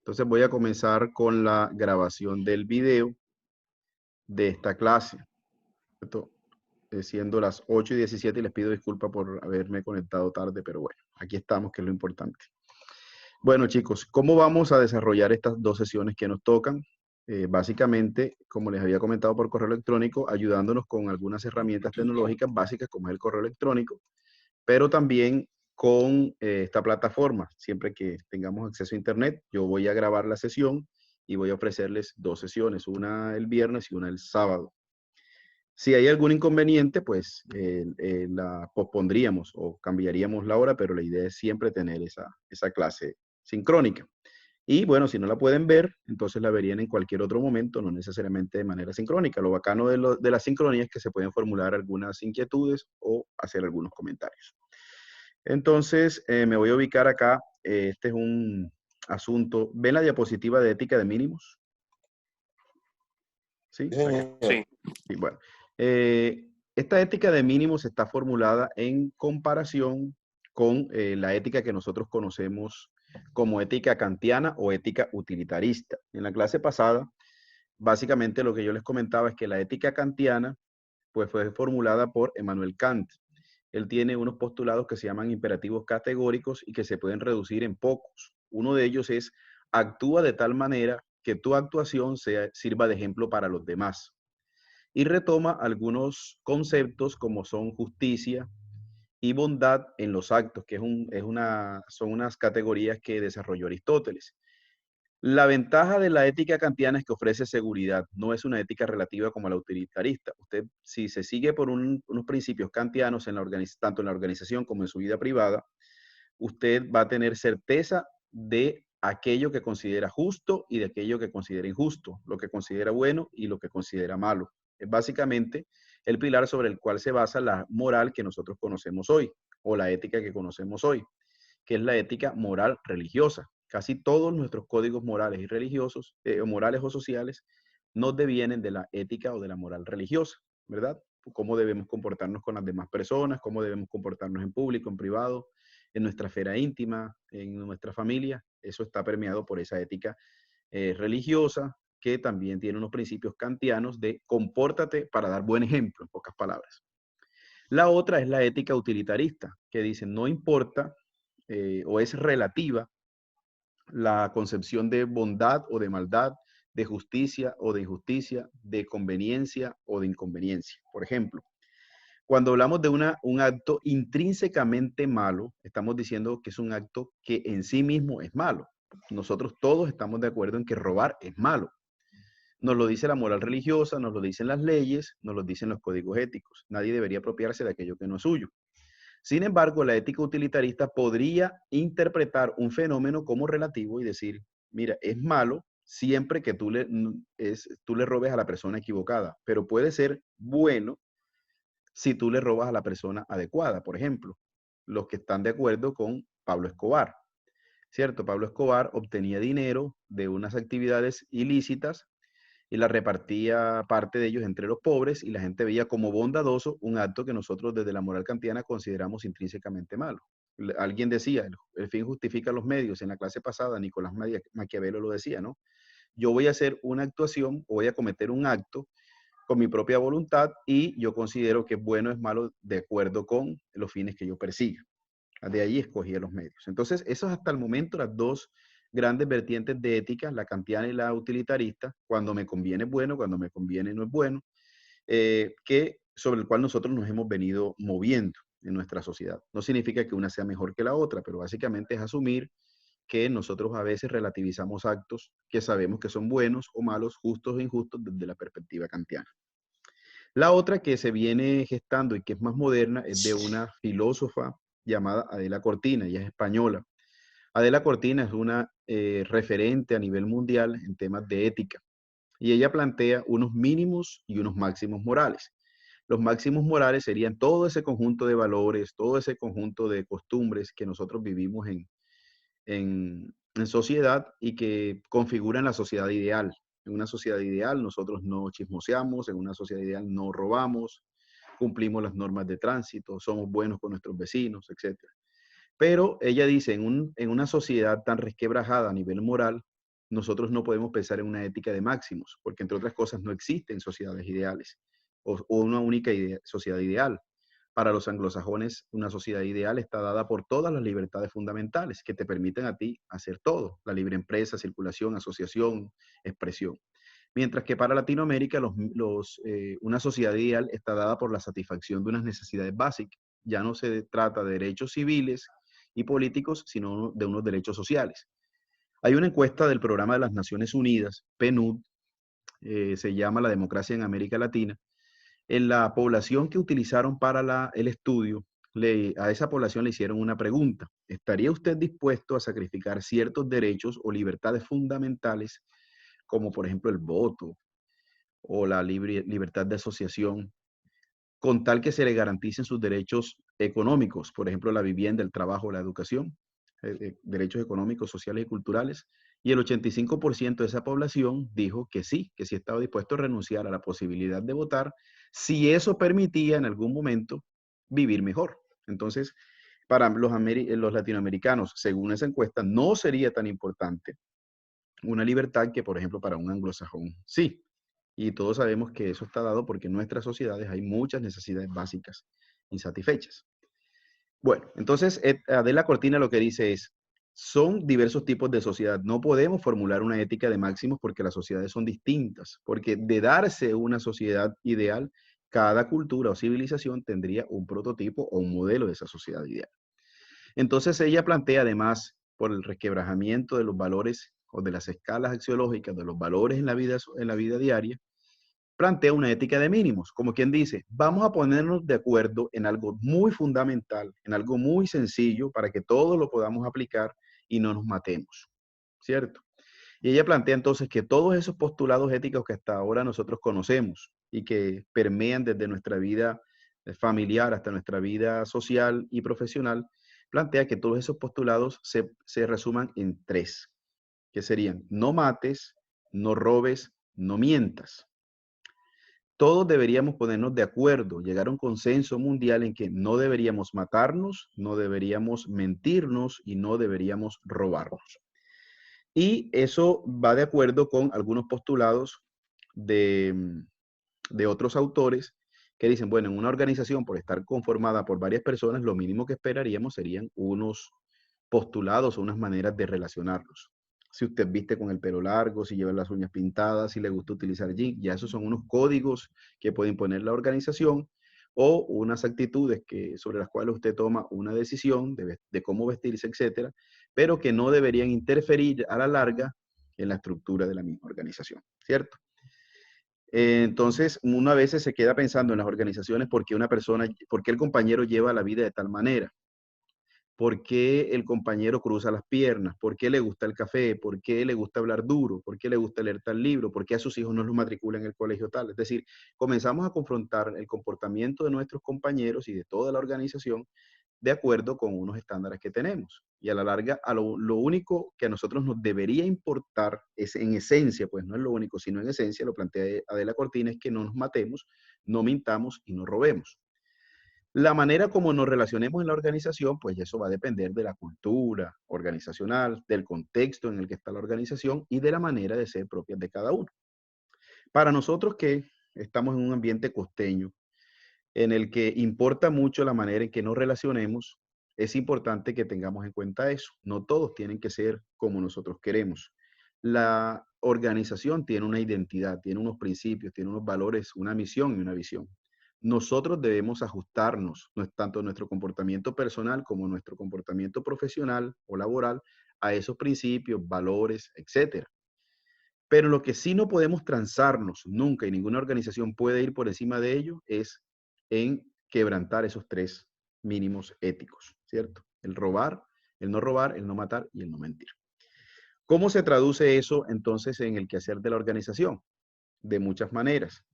Entonces voy a comenzar con la grabación del video de esta clase. ¿Cierto? Siendo las 8:17 y les pido disculpas por haberme conectado tarde, pero bueno, aquí estamos, que es lo importante. Bueno, chicos, ¿cómo vamos a desarrollar estas dos sesiones que nos tocan? Básicamente, como les había comentado por correo electrónico, ayudándonos con algunas herramientas tecnológicas básicas como es el correo electrónico, pero también con esta plataforma. Siempre que tengamos acceso a Internet, yo voy a grabar la sesión y voy a ofrecerles dos sesiones, una el viernes y una el sábado. Si hay algún inconveniente, pues la pospondríamos o cambiaríamos la hora, pero la idea es siempre tener esa clase sincrónica. Y bueno, si no la pueden ver, entonces la verían en cualquier otro momento, no necesariamente de manera sincrónica. Lo bacano de la sincronía es que se pueden formular algunas inquietudes o hacer algunos comentarios. Entonces, me voy a ubicar acá. Este es un asunto. ¿Ven la diapositiva de ética de mínimos? ¿Sí? Sí. Sí, bueno. Esta ética de mínimos está formulada en comparación con la ética que nosotros conocemos como ética kantiana o ética utilitarista. En la clase pasada, básicamente lo que yo les comentaba es que la ética kantiana pues, fue formulada por Emmanuel Kant. Él tiene unos postulados que se llaman imperativos categóricos y que se pueden reducir en pocos. Uno de ellos es: actúa de tal manera que tu actuación sirva de ejemplo para los demás. Y retoma algunos conceptos como son justicia y bondad en los actos, que son unas categorías que desarrolló Aristóteles. La ventaja de la ética kantiana es que ofrece seguridad, no es una ética relativa como la utilitarista. Usted, si se sigue por unos principios kantianos tanto en la organización como en su vida privada, usted va a tener certeza de aquello que considera justo y de aquello que considera injusto, lo que considera bueno y lo que considera malo. Es básicamente el pilar sobre el cual se basa la moral que nosotros conocemos hoy, o la ética que conocemos hoy, que es la ética moral religiosa. Casi todos nuestros códigos morales y religiosos, morales o sociales, nos devienen de la ética o de la moral religiosa, ¿verdad? Cómo debemos comportarnos con las demás personas, cómo debemos comportarnos en público, en privado, en nuestra esfera íntima, en nuestra familia. Eso está permeado por esa ética religiosa, que también tiene unos principios kantianos de compórtate para dar buen ejemplo, en pocas palabras. La otra es la ética utilitarista, que dice no importa o es relativa la concepción de bondad o de maldad, de justicia o de injusticia, de conveniencia o de inconveniencia. Por ejemplo, cuando hablamos de un acto intrínsecamente malo, estamos diciendo que es un acto que en sí mismo es malo. Nosotros todos estamos de acuerdo en que robar es malo. Nos lo dice la moral religiosa, nos lo dicen las leyes, nos lo dicen los códigos éticos. Nadie debería apropiarse de aquello que no es suyo. Sin embargo, la ética utilitarista podría interpretar un fenómeno como relativo y decir, mira, es malo siempre que tú le robes a la persona equivocada, pero puede ser bueno si tú le robas a la persona adecuada. Por ejemplo, los que están de acuerdo con Pablo Escobar, ¿cierto? Pablo Escobar obtenía dinero de unas actividades ilícitas y la repartía parte de ellos entre los pobres, y la gente veía como bondadoso un acto que nosotros desde la moral kantiana consideramos intrínsecamente malo. Alguien decía, el fin justifica los medios. En la clase pasada, Nicolás Maquiavelo lo decía, ¿no? Yo voy a hacer una actuación, o voy a cometer un acto con mi propia voluntad, y yo considero que es bueno o es malo de acuerdo con los fines que yo persiga. De ahí escogí los medios. Entonces, eso es hasta el momento las dos grandes vertientes de ética, la kantiana y la utilitarista. Cuando me conviene es bueno, cuando me conviene no es bueno, sobre el cual nosotros nos hemos venido moviendo en nuestra sociedad. No significa que una sea mejor que la otra, pero básicamente es asumir que nosotros a veces relativizamos actos que sabemos que son buenos o malos, justos o injustos desde la perspectiva kantiana. La otra que se viene gestando y que es más moderna es de una filósofa llamada Adela Cortina. Ella es española. Adela Cortina es una referente a nivel mundial en temas de ética, y ella plantea unos mínimos y unos máximos morales. Los máximos morales serían todo ese conjunto de valores, todo ese conjunto de costumbres que nosotros vivimos en sociedad y que configuran la sociedad ideal. En una sociedad ideal nosotros no chismoseamos, en una sociedad ideal no robamos, cumplimos las normas de tránsito, somos buenos con nuestros vecinos, etc. Pero ella dice, en una sociedad tan resquebrajada a nivel moral, nosotros no podemos pensar en una ética de máximos, porque entre otras cosas no existen sociedades ideales o una única sociedad ideal. Para los anglosajones, una sociedad ideal está dada por todas las libertades fundamentales que te permiten a ti hacer todo: la libre empresa, circulación, asociación, expresión. Mientras que para Latinoamérica, una sociedad ideal está dada por la satisfacción de unas necesidades básicas. Ya no se trata de derechos civiles y políticos, sino de unos derechos sociales. Hay una encuesta del Programa de las Naciones Unidas, PNUD, se llama La democracia en América Latina. En la población que utilizaron para el estudio, a esa población le hicieron una pregunta: ¿estaría usted dispuesto a sacrificar ciertos derechos o libertades fundamentales, como por ejemplo el voto o la libertad de asociación, con tal que se le garanticen sus derechos económicos, por ejemplo la vivienda, el trabajo, la educación, derechos económicos, sociales y culturales? Y el 85% de esa población dijo que sí estaba dispuesto a renunciar a la posibilidad de votar si eso permitía en algún momento vivir mejor. Entonces, para los latinoamericanos, según esa encuesta, no sería tan importante una libertad que, por ejemplo, para un anglosajón sí. Y todos sabemos que eso está dado porque en nuestras sociedades hay muchas necesidades básicas insatisfechas. Bueno, entonces Adela Cortina lo que dice es: son diversos tipos de sociedad. No podemos formular una ética de máximos porque las sociedades son distintas. Porque de darse una sociedad ideal, cada cultura o civilización tendría un prototipo o un modelo de esa sociedad ideal. Entonces ella plantea, además, por el resquebrajamiento de los valores o de las escalas axiológicas de los valores en la vida diaria, plantea una ética de mínimos, como quien dice: vamos a ponernos de acuerdo en algo muy fundamental, en algo muy sencillo, para que todos lo podamos aplicar y no nos matemos, ¿cierto? Y ella plantea entonces que todos esos postulados éticos que hasta ahora nosotros conocemos y que permean desde nuestra vida familiar hasta nuestra vida social y profesional, plantea que todos esos postulados se resuman en tres, que serían: no mates, no robes, no mientas. Todos deberíamos ponernos de acuerdo, llegar a un consenso mundial en que no deberíamos matarnos, no deberíamos mentirnos y no deberíamos robarnos. Y eso va de acuerdo con algunos postulados de, de otros autores que dicen: bueno, en una organización, por estar conformada por varias personas, lo mínimo que esperaríamos serían unos postulados o unas maneras de relacionarlos. Si usted viste con el pelo largo, si lleva las uñas pintadas, si le gusta utilizar jean, ya esos son unos códigos que puede imponer la organización, o unas actitudes sobre las cuales usted toma una decisión de cómo vestirse, etcétera, pero que no deberían interferir a la larga en la estructura de la misma organización, ¿cierto? Entonces, uno a veces se queda pensando en las organizaciones por qué el compañero lleva la vida de tal manera, por qué el compañero cruza las piernas, por qué le gusta el café, por qué le gusta hablar duro, por qué le gusta leer tal libro, por qué a sus hijos no los matriculan en el colegio tal. Es decir, comenzamos a confrontar el comportamiento de nuestros compañeros y de toda la organización de acuerdo con unos estándares que tenemos. Y a la larga, lo único que a nosotros nos debería importar es, en esencia, pues no es lo único, sino en esencia, lo plantea Adela Cortina, es que no nos matemos, no mintamos y no robemos. La manera como nos relacionemos en la organización, pues eso va a depender de la cultura organizacional, del contexto en el que está la organización y de la manera de ser propia de cada uno. Para nosotros que estamos en un ambiente costeño, en el que importa mucho la manera en que nos relacionemos, es importante que tengamos en cuenta eso. No todos tienen que ser como nosotros queremos. La organización tiene una identidad, tiene unos principios, tiene unos valores, una misión y una visión. Nosotros debemos ajustarnos, tanto nuestro comportamiento personal como nuestro comportamiento profesional o laboral, a esos principios, valores, etcétera. Pero lo que sí no podemos transarnos nunca, y ninguna organización puede ir por encima de ello, es en quebrantar esos tres mínimos éticos, ¿cierto? El robar, el no matar y el no mentir. ¿Cómo se traduce eso entonces en el quehacer de la organización? De muchas maneras.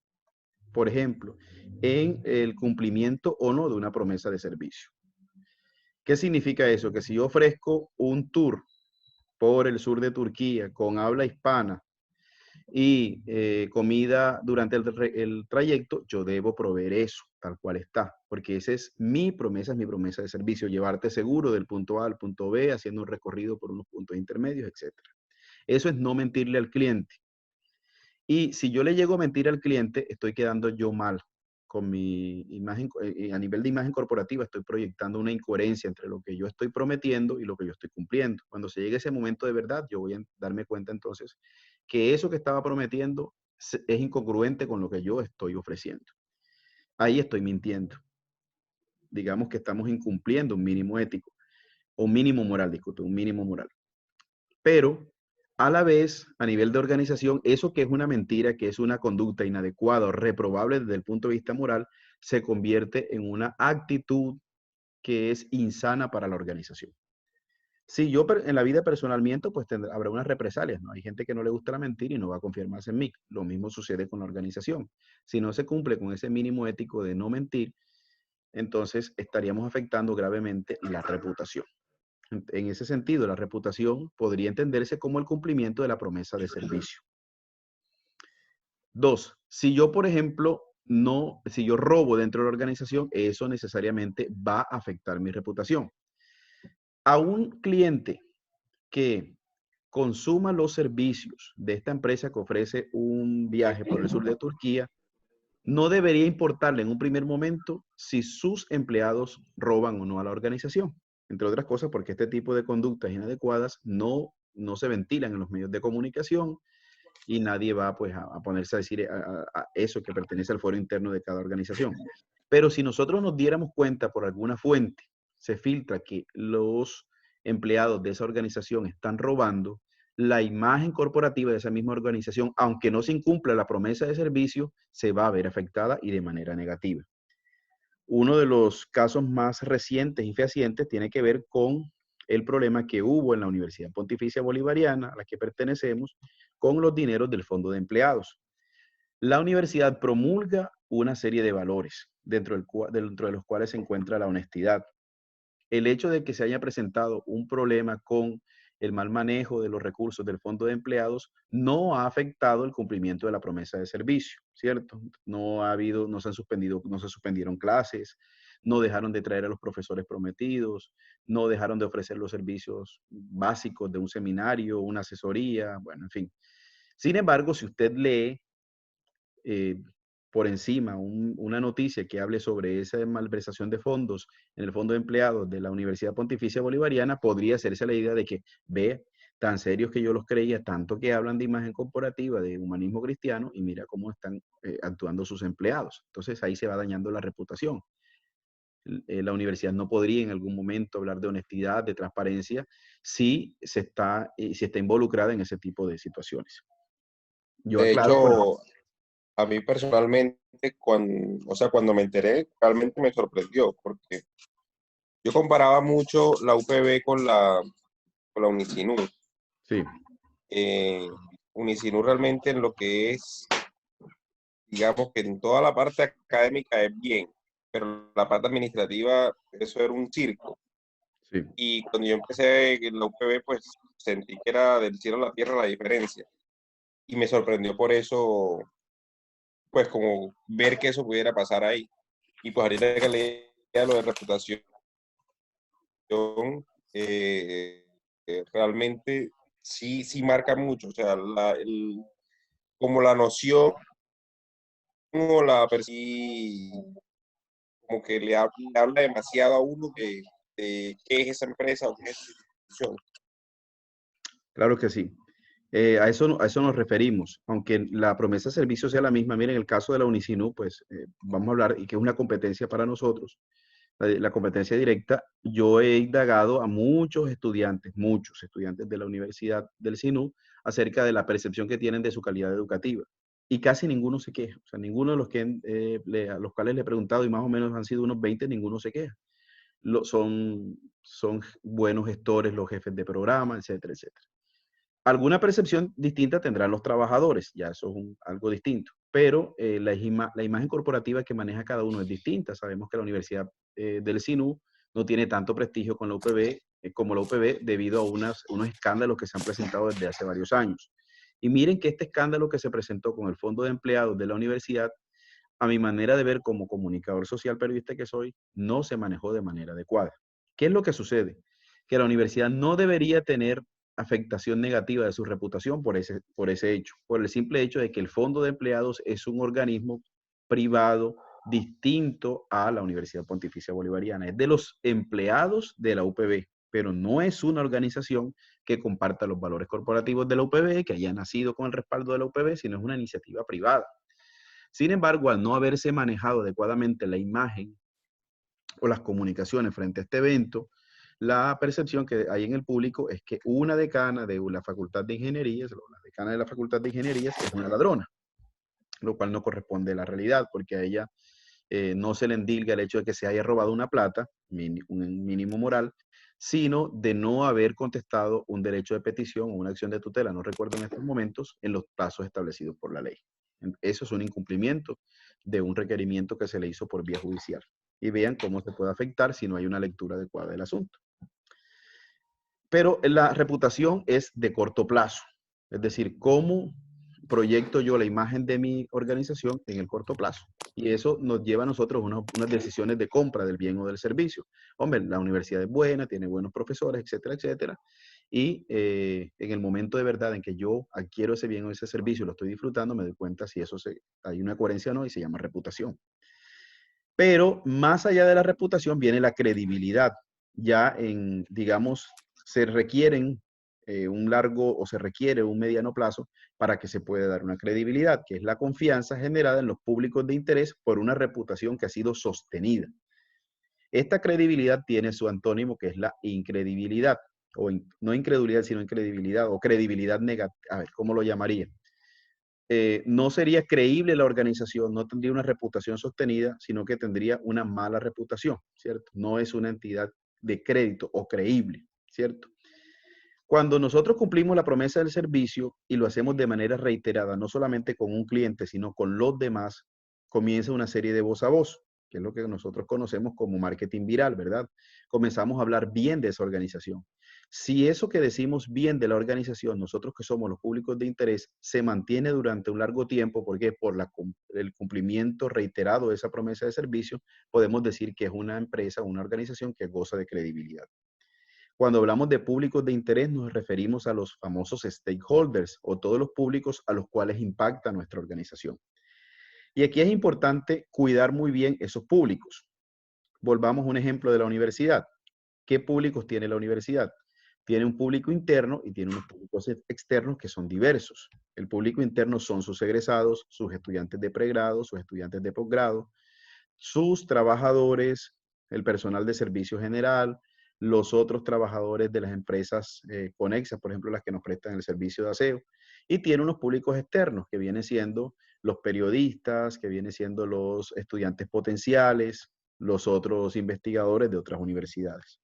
Por ejemplo, en el cumplimiento o no de una promesa de servicio. ¿Qué significa eso? Que si yo ofrezco un tour por el sur de Turquía con habla hispana y comida durante el trayecto, yo debo proveer eso, tal cual está, porque esa es mi promesa de servicio: llevarte seguro del punto A al punto B, haciendo un recorrido por unos puntos intermedios, etc. Eso es no mentirle al cliente. Y si yo le llego a mentir al cliente, estoy quedando yo mal con mi imagen, a nivel de imagen corporativa, estoy proyectando una incoherencia entre lo que yo estoy prometiendo y lo que yo estoy cumpliendo. Cuando se llegue ese momento de verdad, yo voy a darme cuenta entonces que eso que estaba prometiendo es incongruente con lo que yo estoy ofreciendo. Ahí estoy mintiendo. Digamos que estamos incumpliendo un mínimo ético, o un mínimo moral, disculpe, un mínimo moral. Pero a la vez, a nivel de organización, eso que es una mentira, que es una conducta inadecuada o reprobable desde el punto de vista moral, se convierte en una actitud que es insana para la organización. Si yo en la vida personal miento, pues habrá unas represalias, ¿no? Hay gente que no le gusta la mentira y no va a confiar más en mí. Lo mismo sucede con la organización. Si no se cumple con ese mínimo ético de no mentir, entonces estaríamos afectando gravemente la reputación. En ese sentido, la reputación podría entenderse como el cumplimiento de la promesa de servicio. Dos, si yo, por ejemplo, si yo robo dentro de la organización, eso necesariamente va a afectar mi reputación. A un cliente que consuma los servicios de esta empresa que ofrece un viaje por el sur de Turquía, no debería importarle en un primer momento si sus empleados roban o no a la organización. Entre otras cosas, porque este tipo de conductas inadecuadas no se ventilan en los medios de comunicación y nadie va pues, a ponerse a decir a eso que pertenece al foro interno de cada organización. Pero si nosotros nos diéramos cuenta por alguna fuente, se filtra que los empleados de esa organización están robando, la imagen corporativa de esa misma organización, aunque no se incumpla la promesa de servicio, se va a ver afectada y de manera negativa. Uno de los casos más recientes y fehacientes tiene que ver con el problema que hubo en la Universidad Pontificia Bolivariana, a la que pertenecemos, con los dineros del Fondo de Empleados. La universidad promulga una serie de valores, dentro de los cuales se encuentra la honestidad. El hecho de que se haya presentado un problema con el mal manejo de los recursos del Fondo de Empleados no ha afectado el cumplimiento de la promesa de servicio, ¿cierto? No se suspendieron clases, no dejaron de traer a los profesores prometidos, no dejaron de ofrecer los servicios básicos de un seminario, una asesoría, bueno, en fin. Sin embargo, si usted lee eh, por encima una noticia que hable sobre esa malversación de fondos en el Fondo de Empleados de la Universidad Pontificia Bolivariana, podría hacerse la idea de que, ve, tan serios que yo los creía, tanto que hablan de imagen corporativa, de humanismo cristiano, y mira cómo están actuando sus empleados. Entonces ahí se va dañando la reputación. La universidad no podría en algún momento hablar de honestidad, de transparencia, si está involucrada en ese tipo de situaciones. Yo De aclaro con hecho, a mí personalmente, cuando me enteré, realmente me sorprendió, porque yo comparaba mucho la UPB con la Unicinú. sí. Eh, Unicinú realmente en lo que es, digamos que en toda la parte académica es bien, pero la parte administrativa, eso era un circo. Sí, Y cuando yo empecé en la UPB, pues sentí que era del cielo a la tierra la diferencia. Y me sorprendió por eso, pues como ver que eso pudiera pasar ahí. Y pues ahorita que leía lo de reputación, eh, realmente sí marca mucho. O sea, como la noción o la percibí, como que le habla demasiado a uno de qué es esa empresa o qué es esa institución. claro que sí. A eso nos referimos, aunque la promesa de servicio sea la misma. Miren, el caso de la Unicinú, pues vamos a hablar, y que es una competencia para nosotros, la competencia directa. Yo he indagado a muchos estudiantes de la Universidad del SINU acerca de la percepción que tienen de su calidad educativa. Y casi ninguno se queja. O sea, ninguno de los a los cuales le he preguntado, y más o menos han sido unos 20, ninguno se queja. Son buenos gestores, los jefes de programa, etcétera, etcétera. Alguna percepción distinta tendrán los trabajadores, ya eso es algo distinto, pero la imagen corporativa que maneja cada uno es distinta. Sabemos que la Universidad del SINU no tiene tanto prestigio con la UPB como la UPB debido a unos escándalos que se han presentado desde hace varios años. Y miren que este escándalo que se presentó con el Fondo de Empleados de la universidad, a mi manera de ver como comunicador social periodista que soy, no se manejó de manera adecuada. ¿Qué es lo que sucede? Que la universidad no debería tener afectación negativa de su reputación por ese hecho, por el simple hecho de que el Fondo de Empleados es un organismo privado distinto a la Universidad Pontificia Bolivariana. Es de los empleados de la UPB, pero no es una organización que comparta los valores corporativos de la UPB, que haya nacido con el respaldo de la UPB, sino es una iniciativa privada. Sin embargo, al no haberse manejado adecuadamente la imagen o las comunicaciones frente a este evento, la percepción que hay en el público es que una decana de la Facultad de Ingenierías, la decana de la Facultad de Ingenierías es una ladrona, lo cual no corresponde a la realidad, porque a ella no se le endilga el hecho de que se haya robado una plata, un mínimo moral, sino de no haber contestado un derecho de petición o una acción de tutela, no recuerdo en estos momentos, en los plazos establecidos por la ley. Eso es un incumplimiento de un requerimiento que se le hizo por vía judicial. Y vean cómo se puede afectar si no hay una lectura adecuada del asunto. Pero la reputación es de corto plazo, es decir, cómo proyecto yo la imagen de mi organización en el corto plazo. Y eso nos lleva a nosotros unas decisiones de compra del bien o del servicio. Hombre, la universidad es buena, tiene buenos profesores, etcétera, etcétera. Y en el momento de verdad en que yo adquiero ese bien o ese servicio y lo estoy disfrutando, me doy cuenta si hay una coherencia o no, y se llama reputación. Pero más allá de la reputación viene la credibilidad. Ya digamos, se requieren un largo o se requiere un mediano plazo para que se pueda dar una credibilidad, que es la confianza generada en los públicos de interés por una reputación que ha sido sostenida. Esta credibilidad tiene su antónimo, que es la incredibilidad, o no incredulidad, sino incredibilidad, o credibilidad negativa. A ver, ¿cómo lo llamaría? No sería creíble la organización, no tendría una reputación sostenida, sino que tendría una mala reputación, ¿cierto? No es una entidad de crédito o creíble, ¿cierto? Cuando nosotros cumplimos la promesa del servicio y lo hacemos de manera reiterada, no solamente con un cliente, sino con los demás, comienza una serie de voz a voz, que es lo que nosotros conocemos como marketing viral, ¿verdad? Comenzamos a hablar bien de esa organización. Si eso que decimos bien de la organización, nosotros que somos los públicos de interés, se mantiene durante un largo tiempo, porque por el cumplimiento reiterado de esa promesa de servicio, podemos decir que es una empresa, una organización que goza de credibilidad. Cuando hablamos de públicos de interés, nos referimos a los famosos stakeholders o todos los públicos a los cuales impacta nuestra organización. Y aquí es importante cuidar muy bien esos públicos. Volvamos a un ejemplo de la universidad. ¿Qué públicos tiene la universidad? Tiene un público interno y tiene unos públicos externos que son diversos. El público interno son sus egresados, sus estudiantes de pregrado, sus estudiantes de posgrado, sus trabajadores, el personal de servicio general, los otros trabajadores de las empresas conexas, por ejemplo, las que nos prestan el servicio de aseo, y tiene unos públicos externos, que vienen siendo los periodistas, que vienen siendo los estudiantes potenciales, los otros investigadores de otras universidades.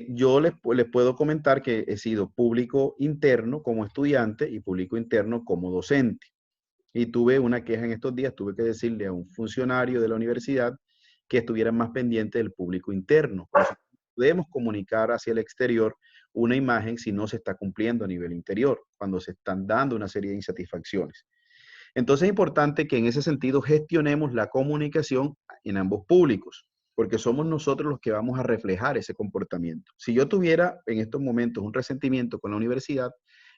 Yo les puedo comentar que he sido público interno como estudiante y público interno como docente. Y tuve una queja en estos días, tuve que decirle a un funcionario de la universidad que estuvieran más pendiente del público interno. Podemos comunicar hacia el exterior una imagen si no se está cumpliendo a nivel interior, cuando se están dando una serie de insatisfacciones. Entonces es importante que en ese sentido gestionemos la comunicación en ambos públicos, porque somos nosotros los que vamos a reflejar ese comportamiento. Si yo tuviera en estos momentos un resentimiento con la universidad,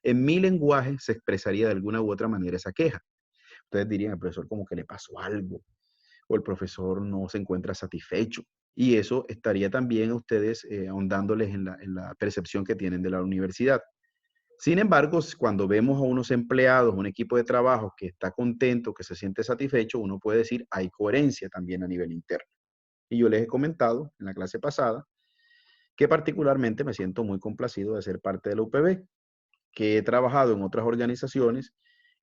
en mi lenguaje se expresaría de alguna u otra manera esa queja. Ustedes dirían, al profesor como que le pasó algo, o el profesor no se encuentra satisfecho. Y eso estaría también a ustedes ahondándoles en la percepción que tienen de la universidad. Sin embargo, cuando vemos a unos empleados, un equipo de trabajo que está contento, que se siente satisfecho, uno puede decir, hay coherencia también a nivel interno. Y yo les he comentado en la clase pasada que particularmente me siento muy complacido de ser parte de la UPB, que he trabajado en otras organizaciones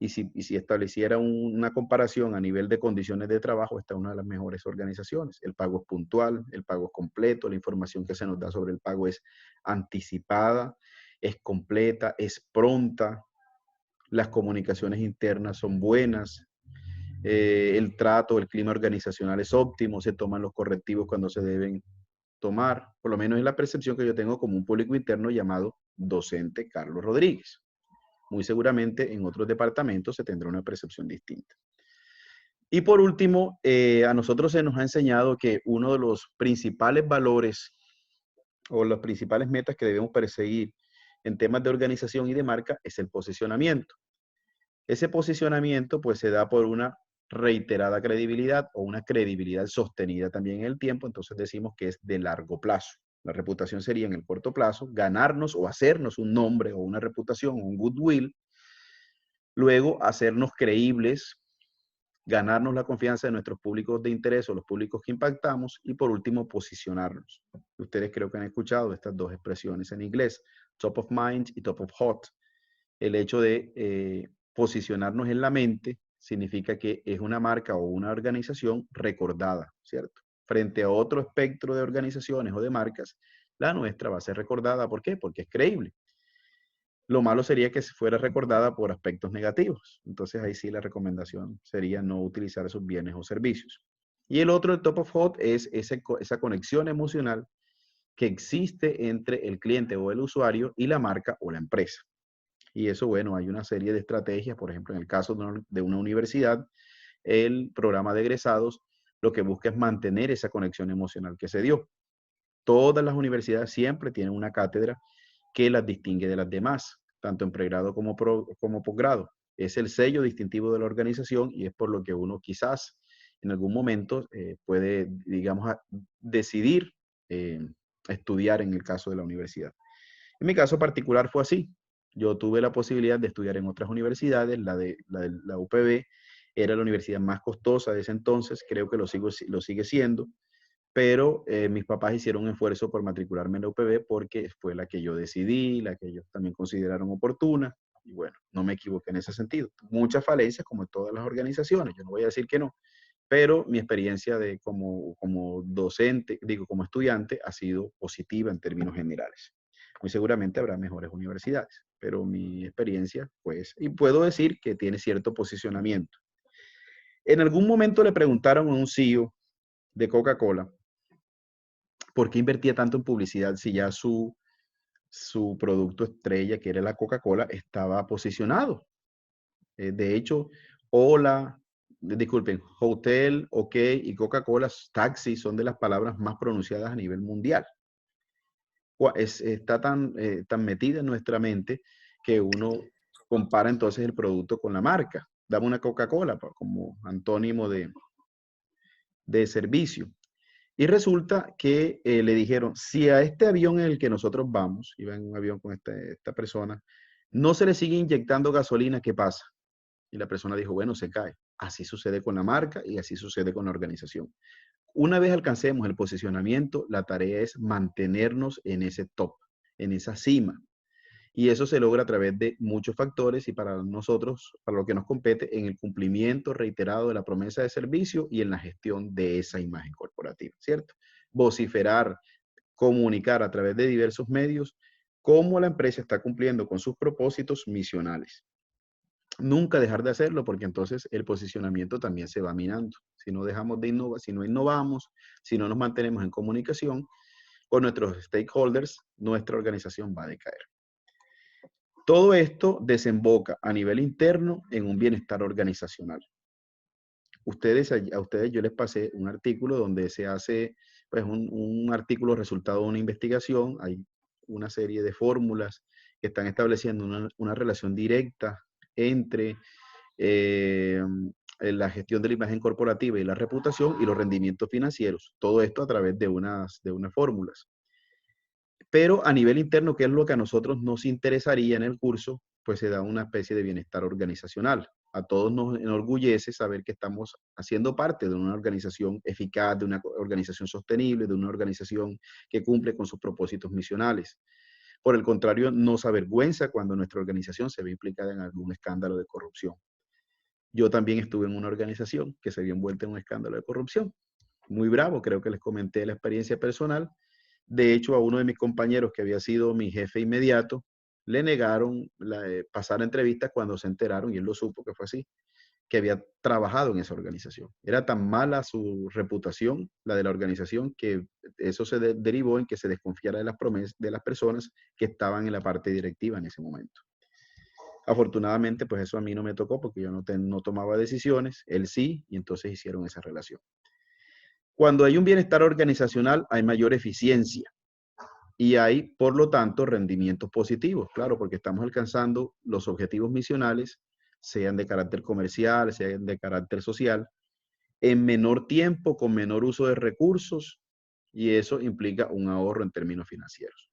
y si estableciera una comparación a nivel de condiciones de trabajo, esta es una de las mejores organizaciones. El pago es puntual, el pago es completo, la información que se nos da sobre el pago es anticipada, es completa, es pronta, las comunicaciones internas son buenas, el trato, el clima organizacional es óptimo, se toman los correctivos cuando se deben tomar, por lo menos es la percepción que yo tengo como un público interno llamado docente Carlos Rodríguez. Muy seguramente en otros departamentos se tendrá una percepción distinta. Y por último, a nosotros se nos ha enseñado que uno de los principales valores o las principales metas que debemos perseguir en temas de organización y de marca es el posicionamiento. Ese posicionamiento pues se da por una reiterada credibilidad o una credibilidad sostenida también en el tiempo, entonces decimos que es de largo plazo. La reputación sería en el corto plazo, ganarnos o hacernos un nombre o una reputación, un goodwill, luego hacernos creíbles, ganarnos la confianza de nuestros públicos de interés o los públicos que impactamos y por último posicionarnos. Ustedes creo que han escuchado estas dos expresiones en inglés, top of mind y top of hot. El hecho de posicionarnos en la mente significa que es una marca o una organización recordada, ¿cierto? Frente a otro espectro de organizaciones o de marcas, la nuestra va a ser recordada. ¿Por qué? Porque es creíble. Lo malo sería que fuera recordada por aspectos negativos. Entonces ahí sí la recomendación sería no utilizar esos bienes o servicios. Y el otro, el top of hot, es esa conexión emocional que existe entre el cliente o el usuario y la marca o la empresa. Y eso, bueno, hay una serie de estrategias, por ejemplo, en el caso de una universidad, el programa de egresados lo que busca es mantener esa conexión emocional que se dio. Todas las universidades siempre tienen una cátedra que las distingue de las demás, tanto en pregrado como posgrado. Es el sello distintivo de la organización y es por lo que uno quizás en algún momento puede, digamos, decidir estudiar en el caso de la universidad. En mi caso particular fue así. Yo tuve la posibilidad de estudiar en otras universidades, la UPB era la universidad más costosa de ese entonces, creo que lo sigue siendo, pero mis papás hicieron un esfuerzo por matricularme en la UPB porque fue la que yo decidí, la que ellos también consideraron oportuna, y bueno, no me equivoqué en ese sentido. Muchas falencias como en todas las organizaciones, yo no voy a decir que no, pero mi experiencia como docente, digo, como estudiante, ha sido positiva en términos generales. Muy seguramente habrá mejores universidades, pero mi experiencia, pues, y puedo decir que tiene cierto posicionamiento. En algún momento le preguntaron a un CEO de Coca-Cola por qué invertía tanto en publicidad si ya su producto estrella, que era la Coca-Cola, estaba posicionado. De hecho, disculpen, hotel, OK y Coca-Cola, taxi son de las palabras más pronunciadas a nivel mundial. Está tan metida en nuestra mente que uno compara entonces el producto con la marca. Dame una Coca-Cola como antónimo de servicio. Y resulta que le dijeron, si a este avión en el que nosotros vamos, iba en un avión con esta persona, no se le sigue inyectando gasolina, ¿qué pasa? Y la persona dijo, bueno, se cae. Así sucede con la marca y así sucede con la organización. Una vez alcancemos el posicionamiento, la tarea es mantenernos en ese top, en esa cima. Y eso se logra a través de muchos factores y para nosotros, para lo que nos compete, en el cumplimiento reiterado de la promesa de servicio y en la gestión de esa imagen corporativa, ¿cierto? Vociferar, comunicar a través de diversos medios cómo la empresa está cumpliendo con sus propósitos misionales. Nunca dejar de hacerlo porque entonces el posicionamiento también se va minando. Si no dejamos de innovar, si no innovamos, si no nos mantenemos en comunicación con nuestros stakeholders, nuestra organización va a decaer. Todo esto desemboca a nivel interno en un bienestar organizacional. A ustedes yo les pasé un artículo donde se hace pues, un artículo resultado de una investigación. Hay una serie de fórmulas que están estableciendo una relación directa entre la gestión de la imagen corporativa y la reputación y los rendimientos financieros. Todo esto a través de unas fórmulas. Pero a nivel interno, ¿qué es lo que a nosotros nos interesaría en el curso? Pues se da una especie de bienestar organizacional. A todos nos enorgullece saber que estamos haciendo parte de una organización eficaz, de una organización sostenible, de una organización que cumple con sus propósitos misionales. Por el contrario, nos avergüenza cuando nuestra organización se ve implicada en algún escándalo de corrupción. Yo también estuve en una organización que se vio envuelta en un escándalo de corrupción. Muy bravo, creo que les comenté la experiencia personal. De hecho, a uno de mis compañeros que había sido mi jefe inmediato, le negaron pasar entrevistas cuando se enteraron, y él lo supo que fue así, que había trabajado en esa organización. Era tan mala su reputación, la de la organización, que eso se derivó en que se desconfiara de las promesas de las personas que estaban en la parte directiva en ese momento. Afortunadamente, pues eso a mí no me tocó porque yo no tomaba decisiones, él sí, y entonces hicieron esa relación. Cuando hay un bienestar organizacional, hay mayor eficiencia. y hay, por lo tanto, rendimientos positivos, claro, porque estamos alcanzando los objetivos misionales, sean de carácter comercial, sean de carácter social, en menor tiempo, con menor uso de recursos, y eso implica un ahorro en términos financieros.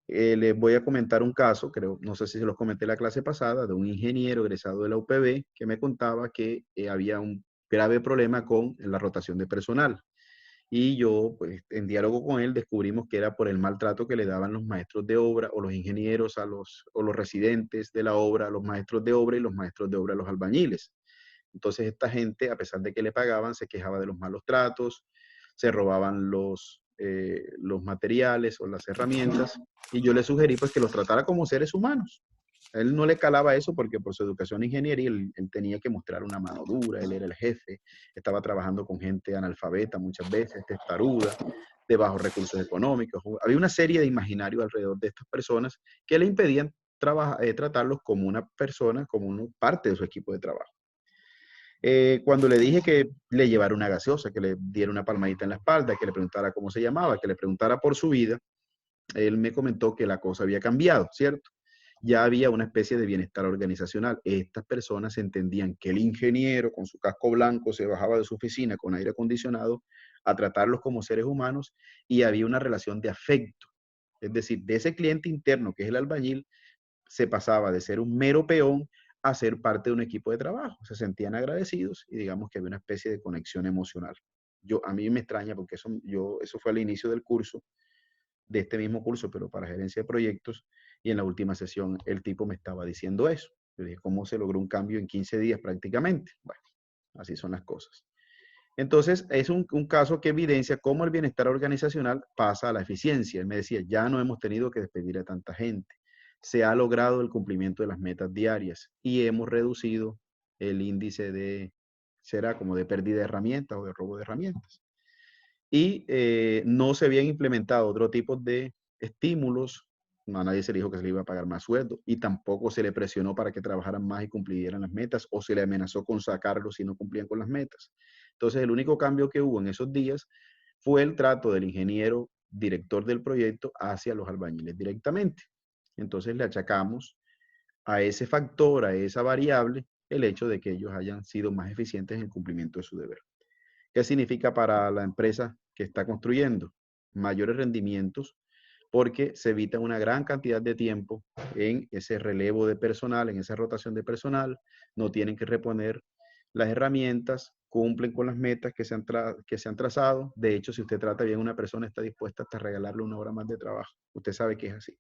Les voy a comentar un caso, creo, no sé si se los comenté en la clase pasada, de un ingeniero egresado de la UPB que me contaba que había un grave problema con la rotación de personal. Y yo, pues, en diálogo con él, descubrimos que era por el maltrato que le daban los maestros de obra o los ingenieros o los residentes de la obra, a los maestros de obra y los maestros de obra a los albañiles. Entonces esta gente, a pesar de que le pagaban, se quejaba de los malos tratos, se robaban los materiales o las herramientas, y yo le sugerí pues que los tratara como seres humanos. A él no le calaba eso porque por su educación en ingeniería él tenía que mostrar una mano dura, él era el jefe, estaba trabajando con gente analfabeta muchas veces, testaruda, de bajos recursos económicos. Había una serie de imaginarios alrededor de estas personas que le impedían tratarlos como una persona, como una parte de su equipo de trabajo. Cuando le dije que le llevara una gaseosa, que le diera una palmadita en la espalda, que le preguntara cómo se llamaba, que le preguntara por su vida, él me comentó que la cosa había cambiado, ¿cierto? Ya había una especie de bienestar organizacional. Estas personas entendían que el ingeniero con su casco blanco se bajaba de su oficina con aire acondicionado a tratarlos como seres humanos, y había una relación de afecto. Es decir, de ese cliente interno que es el albañil, se pasaba de ser un mero peón a ser parte de un equipo de trabajo. Se sentían agradecidos y digamos que había una especie de conexión emocional. A mí me extraña porque eso fue al inicio del curso, de este mismo curso, pero para gerencia de proyectos, y en la última sesión el tipo me estaba diciendo eso. Yo dije, ¿cómo se logró un cambio en 15 días prácticamente? Bueno, así son las cosas. Entonces, es un caso que evidencia cómo el bienestar organizacional pasa a la eficiencia. Él me decía, ya no hemos tenido que despedir a tanta gente. Se ha logrado el cumplimiento de las metas diarias y hemos reducido el índice será como de pérdida de herramientas o de robo de herramientas. Y no se habían implementado otro tipo de estímulos. No, a nadie se le dijo que se le iba a pagar más sueldo y tampoco se le presionó para que trabajaran más y cumplieran las metas, o se le amenazó con sacarlos si no cumplían con las metas. Entonces, el único cambio que hubo en esos días fue el trato del ingeniero director del proyecto hacia los albañiles directamente. Entonces, le achacamos a ese factor, a esa variable, el hecho de que ellos hayan sido más eficientes en el cumplimiento de su deber. ¿Qué significa para la empresa que está construyendo? Mayores rendimientos, porque se evita una gran cantidad de tiempo en ese relevo de personal, en esa rotación de personal, no tienen que reponer las herramientas, cumplen con las metas que se han trazado. De hecho, si usted trata bien a una persona, está dispuesta hasta regalarle una hora más de trabajo. Usted sabe que es así.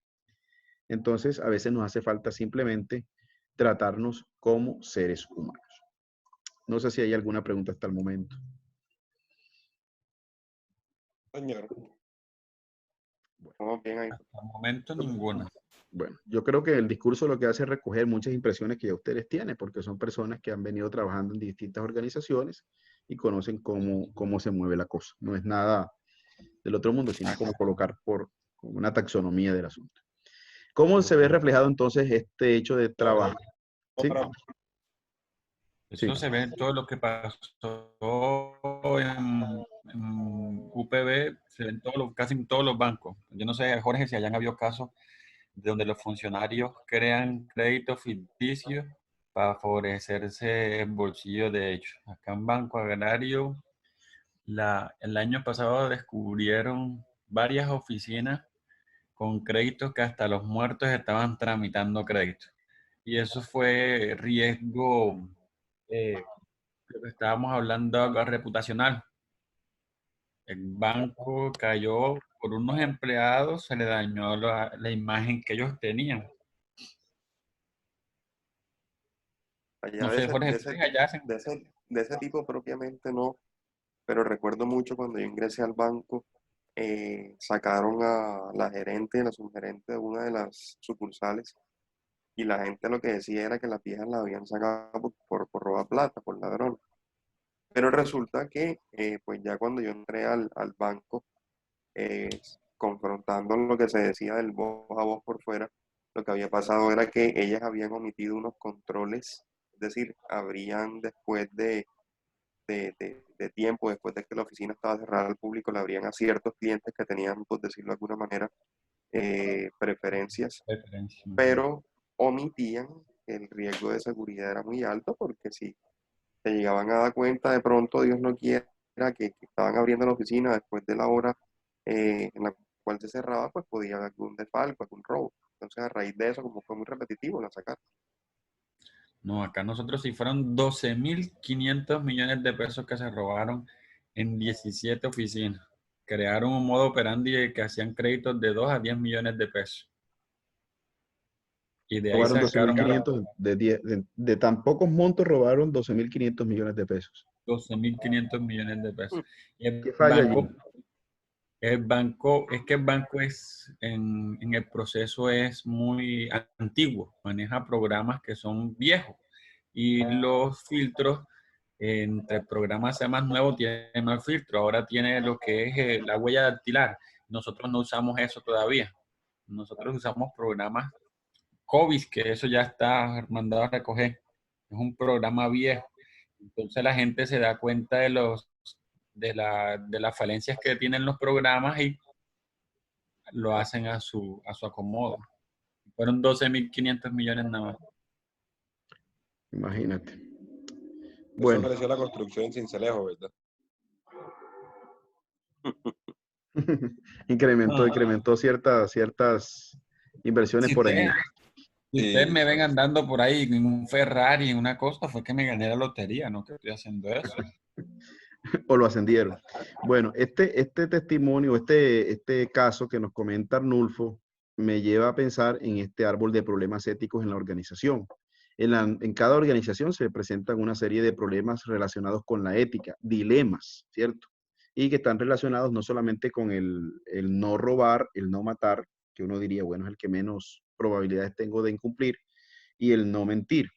Entonces, a veces nos hace falta simplemente tratarnos como seres humanos. No sé si hay alguna pregunta hasta el momento. Señor. Vamos bien ahí. Hasta el momento ninguna. Bueno, yo creo que el discurso lo que hace es recoger muchas impresiones que ya ustedes tienen, porque son personas que han venido trabajando en distintas organizaciones y conocen cómo se mueve la cosa. No es nada del otro mundo, sino como colocar por una taxonomía del asunto. ¿Cómo se ve reflejado entonces este hecho de trabajo? ¿Sí? Eso Sí. se ve en todo lo que pasó en UPB, se ve en casi en todos los bancos. Yo no sé, Jorge, si hayan habido casos de donde los funcionarios crean créditos ficticios para favorecerse el bolsillo de ellos. Acá en Banco Agrario, el año pasado descubrieron varias oficinas con créditos que hasta los muertos estaban tramitando créditos. Y eso fue riesgo, creo que estábamos hablando algo reputacional. El banco cayó por unos empleados, se le dañó la imagen que ellos tenían. Allá No sé, Jorge, ¿ustedes allá hacen? de ese tipo propiamente no, pero recuerdo mucho cuando yo ingresé al banco, sacaron a la gerente y la subgerente de una de las sucursales, y la gente lo que decía era que las viejas la habían sacado por robar plata, por ladrón. Pero resulta que pues ya cuando yo entré al banco, eh, confrontando lo que se decía del voz a voz por fuera, lo que había pasado era que ellas habían omitido unos controles, es decir, habrían después de de tiempo, después de que la oficina estaba cerrada al público, le abrían a ciertos clientes que tenían, por decirlo de alguna manera, preferencias, Preferencia. pero omitían que el riesgo de seguridad era muy alto, porque si se llegaban a dar cuenta de pronto, Dios no quiera, que estaban abriendo la oficina después de la hora en la cual se cerraba, pues podía haber algún desfalco, algún robo. Entonces, a raíz de eso, como fue muy repetitivo, la sacaron. No, acá nosotros sí fueron 12.500 millones de pesos que se robaron en 17 oficinas. Crearon un modo operandi de que hacían créditos de 2 a 10 millones de pesos. Y de ahí Robaron doce mil sacaron quinientos de tan pocos montos robaron 12.500 millones de pesos. 12.500 millones de pesos. Y ¿Qué falla allí? es que el banco en el proceso es muy antiguo, maneja programas que son viejos y los filtros entre programas más nuevos tienen más filtros. Ahora tiene lo que es la huella dactilar. Nosotros no usamos eso todavía. Nosotros usamos programas COVID, que eso ya está mandado a recoger. Es un programa viejo. Entonces la gente se da cuenta de las falencias que tienen los programas y lo hacen a su acomodo. Fueron 12.500 millones nada más. Imagínate. Eso Bueno, ofreció la construcción en Cincelejo, ¿verdad? incrementó ciertas inversiones Si por allí. ustedes, si ustedes Sí, me ven andando por ahí en un Ferrari, en una cosa, fue que me gané la lotería, no que estoy haciendo eso. O lo ascendieron. Bueno, este testimonio, este caso que nos comenta Arnulfo, me lleva a pensar en este árbol de problemas éticos en la organización. En cada organización se presentan una serie de problemas relacionados con la ética, dilemas, ¿cierto? Y que están relacionados no solamente con el no robar, el no matar, que uno diría, bueno, es el que menos probabilidades tengo de incumplir, y el no mentir.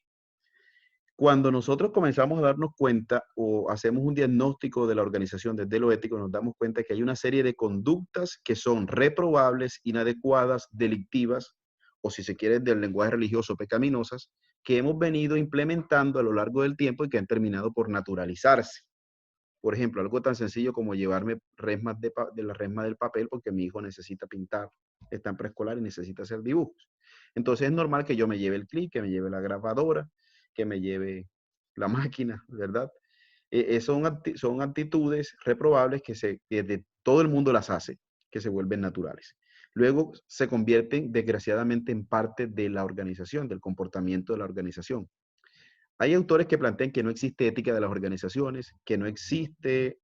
Cuando nosotros comenzamos a darnos cuenta o hacemos un diagnóstico de la organización desde lo ético, nos damos cuenta que hay una serie de conductas que son reprobables, inadecuadas, delictivas, o si se quiere del lenguaje religioso, pecaminosas, que hemos venido implementando a lo largo del tiempo y que han terminado por naturalizarse. Por ejemplo, algo tan sencillo como llevarme resmas de la resma del papel porque mi hijo necesita pintar, está en preescolar y necesita hacer dibujos. Entonces es normal que yo me lleve el clic, que me lleve la grabadora, que me lleve la máquina, ¿verdad? Son actitudes reprobables que de todo el mundo las hace, que se vuelven naturales. Luego se convierten desgraciadamente en parte de la organización, del comportamiento de la organización. Hay autores que plantean que no existe ética de las organizaciones, que no existe,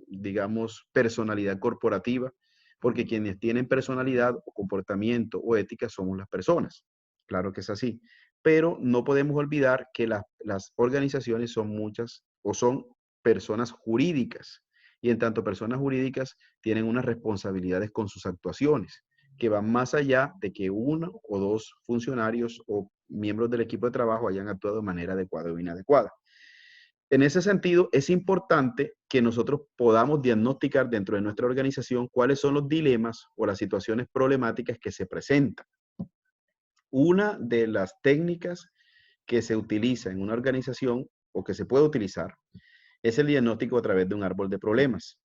digamos, personalidad corporativa, porque quienes tienen personalidad o comportamiento o ética somos las personas. Claro que es así. Pero no podemos olvidar que las organizaciones son muchas o son personas jurídicas. Y en tanto personas jurídicas tienen unas responsabilidades con sus actuaciones que van más allá de que uno o dos funcionarios o miembros del equipo de trabajo hayan actuado de manera adecuada o inadecuada. En ese sentido, es importante que nosotros podamos diagnosticar dentro de nuestra organización cuáles son los dilemas o las situaciones problemáticas que se presentan. Una de las técnicas que se utiliza en una organización o que se puede utilizar es el diagnóstico a través de un árbol de problemas.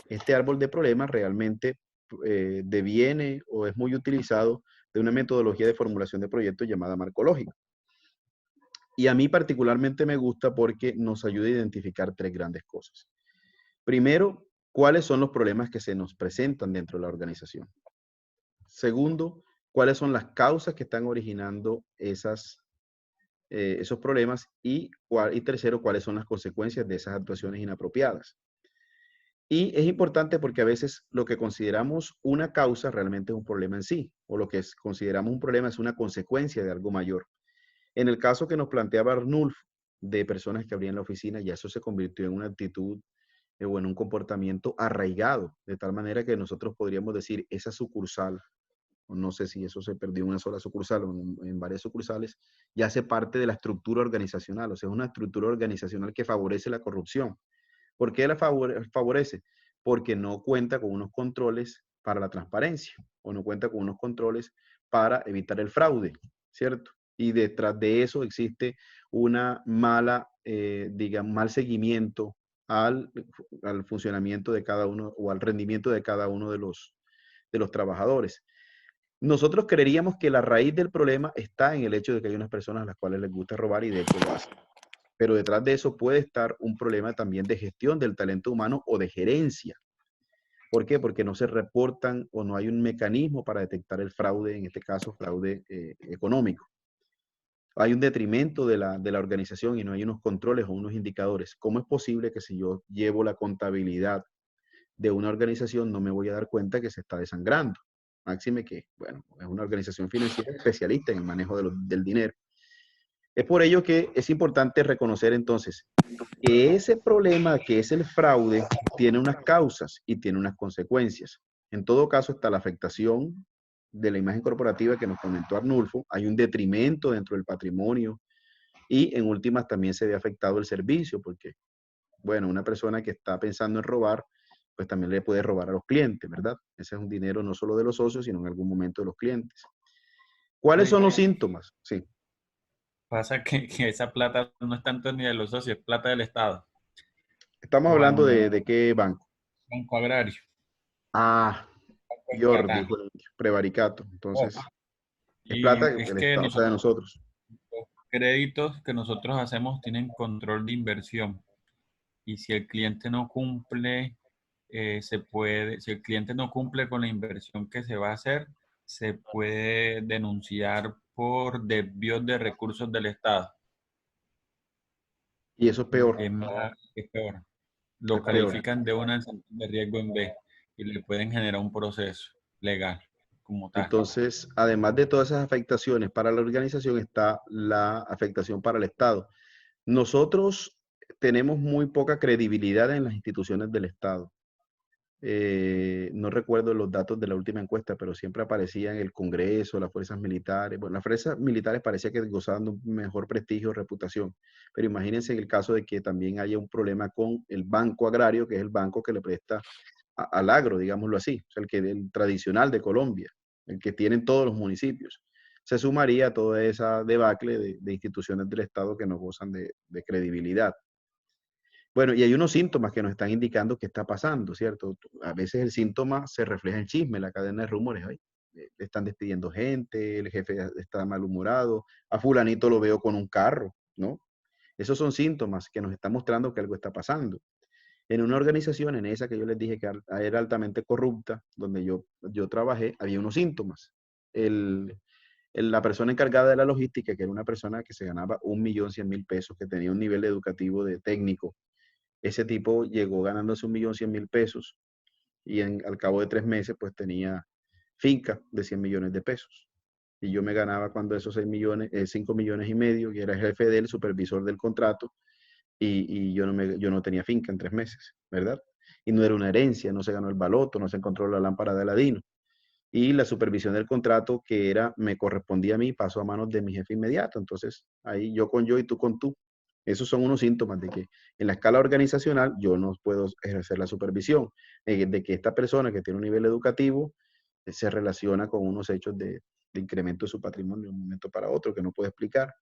Este árbol de problemas realmente deviene o es muy utilizado de una metodología de formulación de proyectos llamada marcológica. Y a mí particularmente me gusta porque nos ayuda a identificar tres grandes cosas. Primero, cuáles son los problemas que se nos presentan dentro de la organización. Segundo, cuáles son las causas que están originando esos problemas. Y tercero, cuáles son las consecuencias de esas actuaciones inapropiadas. Y es importante porque a veces lo que consideramos una causa realmente es un problema en sí, o lo que consideramos un problema es una consecuencia de algo mayor. En el caso que nos planteaba Arnulf de personas que abrían la oficina, ya eso se convirtió en una actitud o en un comportamiento arraigado, de tal manera que nosotros podríamos decir, esa sucursal, o no sé si eso se perdió en una sola sucursal o en varias sucursales, ya hace parte de la estructura organizacional, o sea, es una estructura organizacional que favorece la corrupción. ¿Por qué la favorece? Porque no cuenta con unos controles para la transparencia o no cuenta con unos controles para evitar el fraude, ¿cierto? Y detrás de eso existe una mala, digamos, mal seguimiento al funcionamiento de cada uno o al rendimiento de cada uno de los trabajadores. Nosotros creeríamos que la raíz del problema está en el hecho de que hay unas personas a las cuales les gusta robar y de hecho lo hacen. Pero detrás de eso puede estar un problema también de gestión del talento humano o de gerencia. ¿Por qué? Porque no se reportan o no hay un mecanismo para detectar el fraude, en este caso fraude económico. Hay un detrimento de la organización y no hay unos controles o unos indicadores. ¿Cómo es posible que si yo llevo la contabilidad de una organización no me voy a dar cuenta que se está desangrando? Máxime que, bueno, es una organización financiera especialista en el manejo del dinero. Es por ello que es importante reconocer entonces que ese problema que es el fraude tiene unas causas y tiene unas consecuencias. En todo caso está la afectación de la imagen corporativa que nos comentó Arnulfo, hay un detrimento dentro del patrimonio y en últimas también se ve afectado el servicio porque, bueno, una persona que está pensando en robar, pues también le puede robar a los clientes, ¿verdad? Ese es un dinero no solo de los socios, sino en algún momento de los clientes. ¿Cuáles son los síntomas? Sí. Pasa que esa plata no es tanto ni de los socios, es plata del Estado. Estamos hablando Cuando de qué banco. Banco Agrario, Ah, Banco Pior, Estatal. dijo el prevaricato. Oh, Entonces, es plata y es del que Estado, o sea, de nosotros, nosotros. los créditos que nosotros hacemos tienen control de inversión. Y si el cliente no cumple, si el cliente no cumple con la inversión que se va a hacer, se puede denunciar por desvíos de recursos del Estado. Y eso es peor, Es peor. Lo es peor. califican de una de riesgo en B y le pueden generar un proceso legal como tal. Entonces, además de todas esas afectaciones para la organización, está la afectación para el Estado. Nosotros tenemos muy poca credibilidad en las instituciones del Estado. No recuerdo los datos de la última encuesta, pero siempre aparecían el Congreso, las fuerzas militares. Bueno, las fuerzas militares parecía que gozaban de un mejor prestigio o reputación, pero imagínense el caso de que también haya un problema con el Banco Agrario, que es el banco que le presta al agro, digámoslo así, o sea, el tradicional de Colombia, el que tienen todos los municipios. Se sumaría a toda esa debacle de instituciones del Estado que no gozan de credibilidad. Bueno, y hay unos síntomas que nos están indicando qué está pasando, ¿cierto? A veces el síntoma se refleja en chisme, la cadena de rumores. Ay, están despidiendo gente, el jefe está malhumorado, a fulanito lo veo con un carro, ¿no? Esos son síntomas que nos están mostrando que algo está pasando. En una organización, en esa que yo les dije que era altamente corrupta, donde yo trabajé, había unos síntomas. La persona encargada de la logística, que era una persona que se ganaba 1.100.000 pesos, que tenía un nivel educativo de técnico, ese tipo llegó ganándose 1.100.000 pesos y al cabo de 3 meses pues tenía finca de 100 millones de pesos. Y yo me ganaba cuando esos 6 millones, 5 millones y medio, y era el jefe del supervisor del contrato, y yo no tenía finca en 3 meses, ¿verdad? Y no era una herencia, no se ganó el baloto, no se encontró la lámpara de Aladino. Y la supervisión del contrato que me correspondía a mí, pasó a manos de mi jefe inmediato. Entonces, ahí yo con yo y tú con tú. Esos son unos síntomas de que en la escala organizacional yo no puedo ejercer la supervisión, de que esta persona que tiene un nivel educativo se relaciona con unos hechos de incremento de su patrimonio de un momento para otro que no puedo explicar,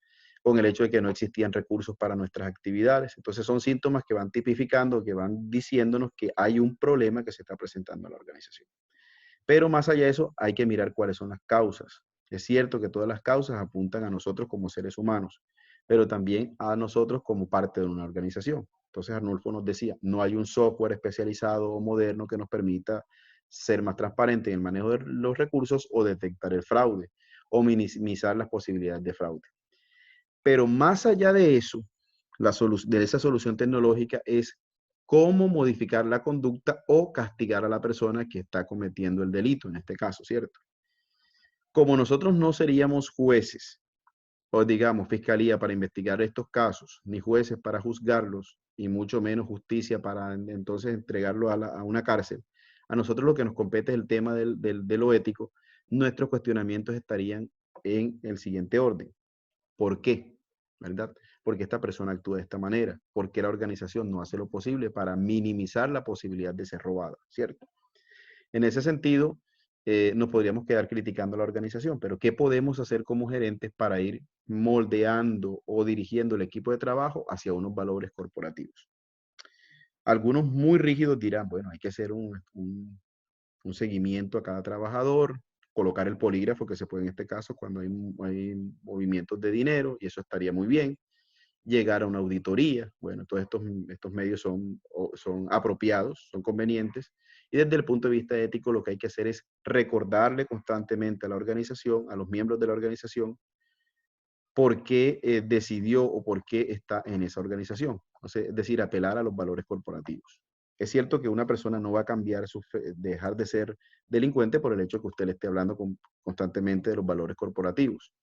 con el hecho de que no existían recursos para nuestras actividades. Entonces son síntomas que van tipificando, que van diciéndonos que hay un problema que se está presentando en la organización. Pero más allá de eso, hay que mirar cuáles son las causas. Es cierto que todas las causas apuntan a nosotros como seres humanos, pero también a nosotros como parte de una organización. Entonces Arnulfo nos decía, no hay un software especializado o moderno que nos permita ser más transparente en el manejo de los recursos o detectar el fraude o minimizar las posibilidades de fraude. Pero más allá de eso, de esa solución tecnológica es cómo modificar la conducta o castigar a la persona que está cometiendo el delito, en este caso, ¿cierto? Como nosotros no seríamos jueces o digamos fiscalía para investigar estos casos, ni jueces para juzgarlos, y mucho menos justicia para entonces entregarlo a una cárcel, a nosotros lo que nos compete es el tema de lo ético. Nuestros cuestionamientos estarían en el siguiente orden. ¿Por qué? ¿Verdad? Porque esta persona actúa de esta manera, porque la organización no hace lo posible para minimizar la posibilidad de ser robada, ¿cierto? En ese sentido, nos podríamos quedar criticando a la organización, pero ¿qué podemos hacer como gerentes para ir moldeando o dirigiendo el equipo de trabajo hacia unos valores corporativos? Algunos muy rígidos dirán, bueno, hay que hacer un seguimiento a cada trabajador, colocar el polígrafo que se puede en este caso cuando hay movimientos de dinero, y eso estaría muy bien. Llegar a una auditoría, bueno, todos estos medios son apropiados, son convenientes, y desde el punto de vista ético lo que hay que hacer es recordarle constantemente a la organización, a los miembros de la organización, por qué decidió o por qué está en esa organización. O sea, es decir, apelar a los valores corporativos. Es cierto que una persona no va a cambiar, dejar de ser delincuente por el hecho de que usted le esté hablando constantemente de los valores corporativos,